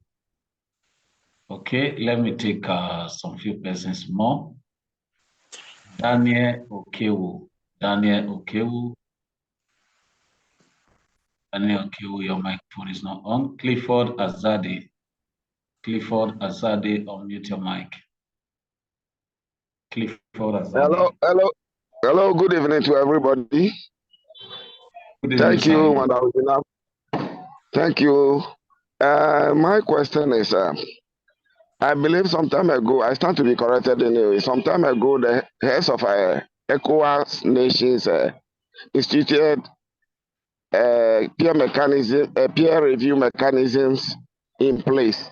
Okay, let me take some few persons more. Daniel Okewu. Daniel Okewu, your microphone is not on. Clifford Azadi. Clifford Azadi, unmute your mic. Clifford Azadi. Hello, good evening to everybody. Good evening, Thank you, Madam Zainab. Thank you. My question is, I believe some time ago, I stand to be corrected anyway, some time ago, the heads of ECOWAS nations instituted peer review mechanisms in place.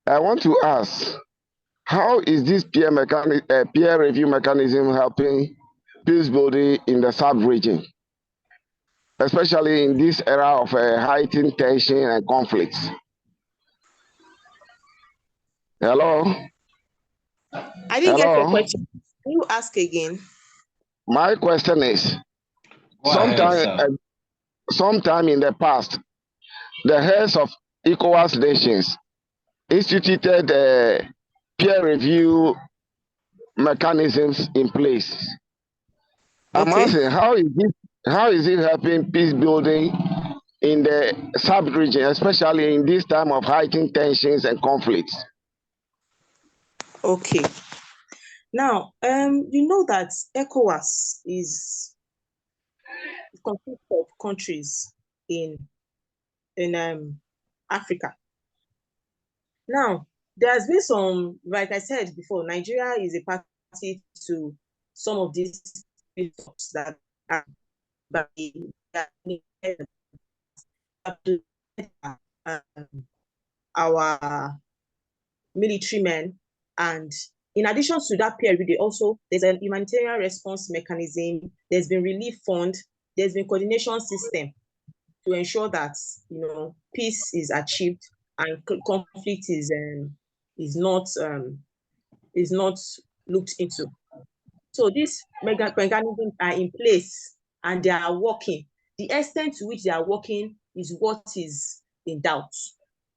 I want to ask, how is this peer review mechanism helping peace building in the sub-region, especially in this era of heightened tension and conflicts? Hello? I didn't get your question. Can you ask again? My question is, sometime in the past, the heads of ECOWAS nations instituted peer review mechanisms in place. I'm asking, how is it helping peace building in the sub-region, especially in this time of heightened tensions and conflicts? Okay. Now, you know that ECOWAS is consists of countries in Africa. Now, there has been some, like I said before, Nigeria is a party to some of these talks that are by our military men and In addition to that peer review, there's a humanitarian response mechanism, there's been relief fund, there's been coordination system to ensure that peace is achieved and conflict is not looked into. So these mechanisms are in place and they are working. The extent to which they are working is what is in doubt.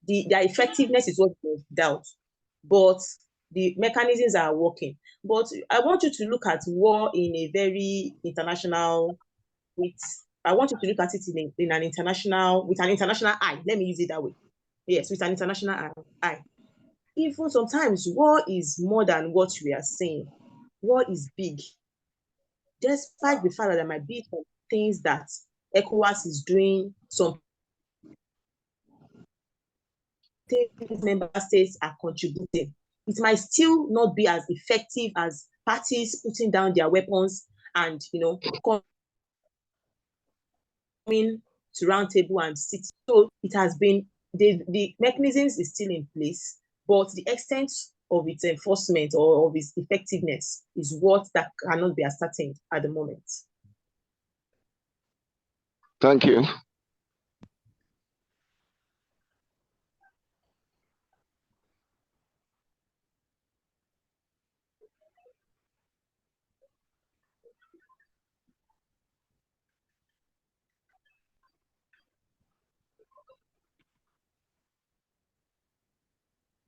Their effectiveness is what is in doubt, but the mechanisms are working. But I want you to look at war in a very international, I want you to look at it with an international eye. Let me use it that way. Yes, with an international eye. Even sometimes war is more than what we are saying. War is big. Despite the fact that there might be some things that ECOWAS is doing, some things member states are contributing, it might still not be as effective as parties putting down their weapons and coming to round table and sit. So it has been, the mechanisms is still in place, but the extent of its enforcement or of its effectiveness is what that cannot be ascertained at the moment. Thank you.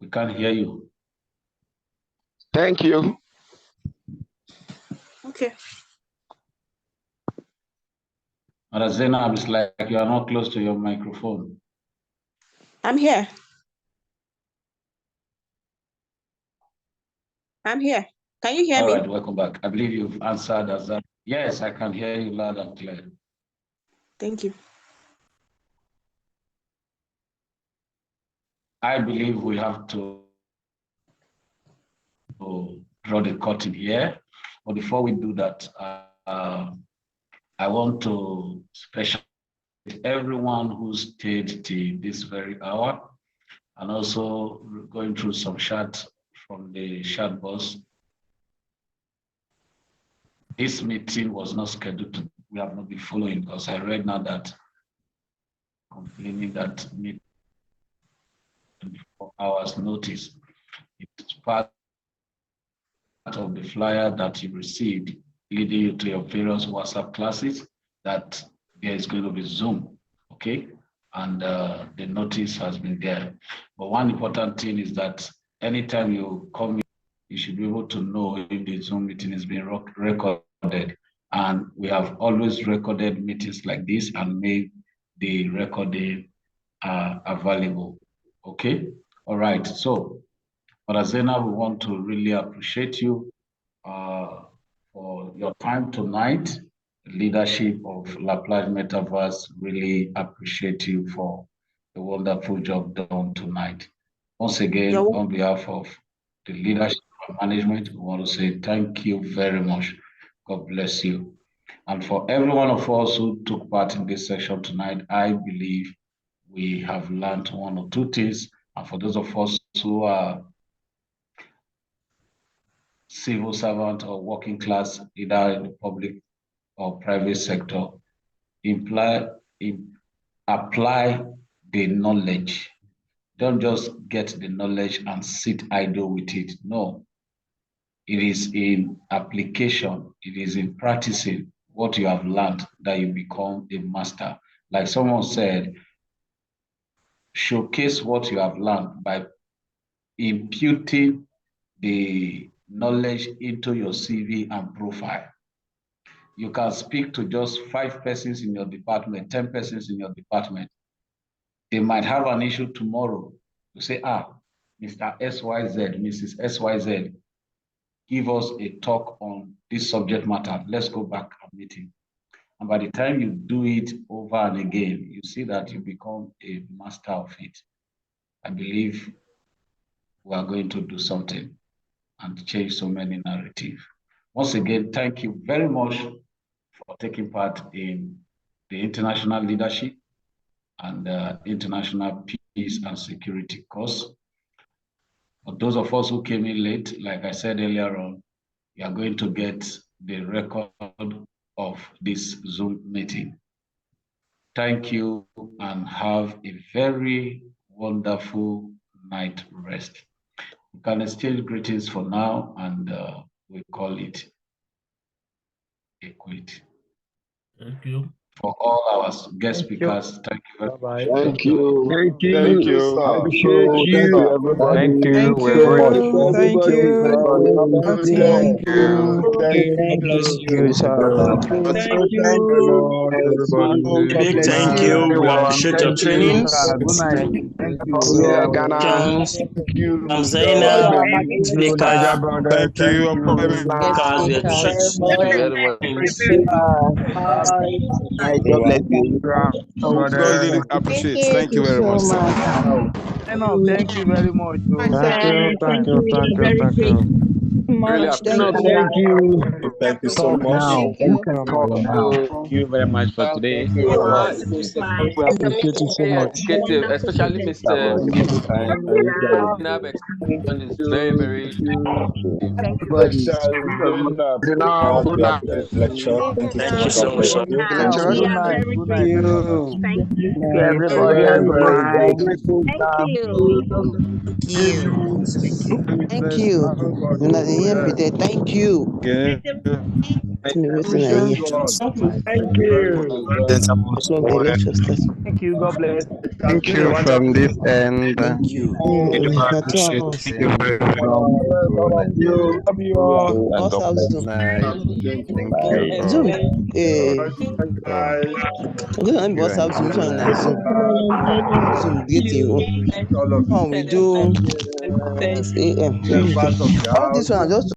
We can't hear you. Thank you. Okay. Zainab, it's like you are not close to your microphone. I'm here. I'm here. Can you hear me? All right, welcome back. I believe you've answered as that. Yes, I can hear you loud and clear. Thank you. I believe we have to draw the curtain here. But before we do that, I want to special everyone who stayed till this very hour and also going through some chat from the chat box. This meeting was not scheduled to, we have not been following because I read now that complaining that meeting 24 hours notice. It's part of the flyer that you received leading you to your various WhatsApp classes that there is going to be Zoom, okay? And the notice has been there. But one important thing is that anytime you come in, you should be able to know if the Zoom meeting is being recorded. And we have always recorded meetings like this and made the recording available, okay? All right, so Zainab, we want to really appreciate you for your time tonight. The leadership of Plage Meta Verse really appreciate you for the wonderful job done tonight. Once again, on behalf of the leadership and management, we want to say thank you very much. God bless you. And for every one of us who took part in this session tonight, I believe we have learned one or two things. And for those of us who are civil servant or working class, either in the public or private sector, apply the knowledge. Don't just get the knowledge and sit idle with it. No, it is in application, it is in practicing what you have learned that you become a master. Like someone said, showcase what you have learned by imputing the knowledge into your CV and profile. You can speak to just 5 persons in your department, 10 persons in your department. They might have an issue tomorrow. You say, Mr. XYZ, Mrs. XYZ, give us a talk on this subject matter. Let's go back and meet him. And by the time you do it over and again, you see that you become a master of it. I believe we are going to do something and change so many narratives. Once again, thank you very much for taking part in the international leadership and international peace and security course. For those of us who came in late, like I said earlier on, you are going to get the record of this Zoom meeting. Thank you and have a very wonderful night rest. You can exchange greetings for now and we call it a quit. Thank you. For all our guest speakers, thank you very much. Thank you. Thank you. Thank you, I sir. appreciate So, you. thank you, everybody. Thank you. Thank We're you. going Everybody, to Thank everybody, you. everybody. Have a good day. Thank thank you. Thank God bless you. you, sir. Thank Thank you. Thank you. you Very much, everybody. God Big Good bless thank night, you. you. We everyone. appreciate your Thank you, trainings. sir. Good night. Thank you. Yeah, Welcome. Ghana. Thank Thank you, Zainab, Thank you, Niger Speaker, brother. Thank Thank you. you. Guest we speakers. appreciate Thank you very much. God bless you. Really Brother. appreciate. Thank you very much, sir. Thank you very much. Thank you. Thank you. Thank you. Thank you. Really appreciate it. Thank you. Thank you so Talk much. now. Thank We you. can talk now. Thank you very much for today. thank you very much. We appreciate you so Very much. educative, especially Mr. Zainab explanation is very, very Everybody. Now, good night. Lecture. Thank you so Thank you much. so God much, bless sir. you. The Now, lecturers. good night. Good night. Good night. Everybody Have have a a great great day. day. Great day, You. Thank You. Una the you. EMP, thank you. Okay. To me, waiting I Appreciate hear. God. Thank you. So the lecture start. Thank you. God bless. Thank you from this end. Thank you. Not 2 hours. Thank you very much. Thank you. Love you all. What's up, Zoom? Night. Thank Zoom. you Zoom. all. Oh, Go on, you what's up, Zoom? good So na night. Zoom. Zoom, get you. All of Oh, we do 6 a.m. members of the All this house. one just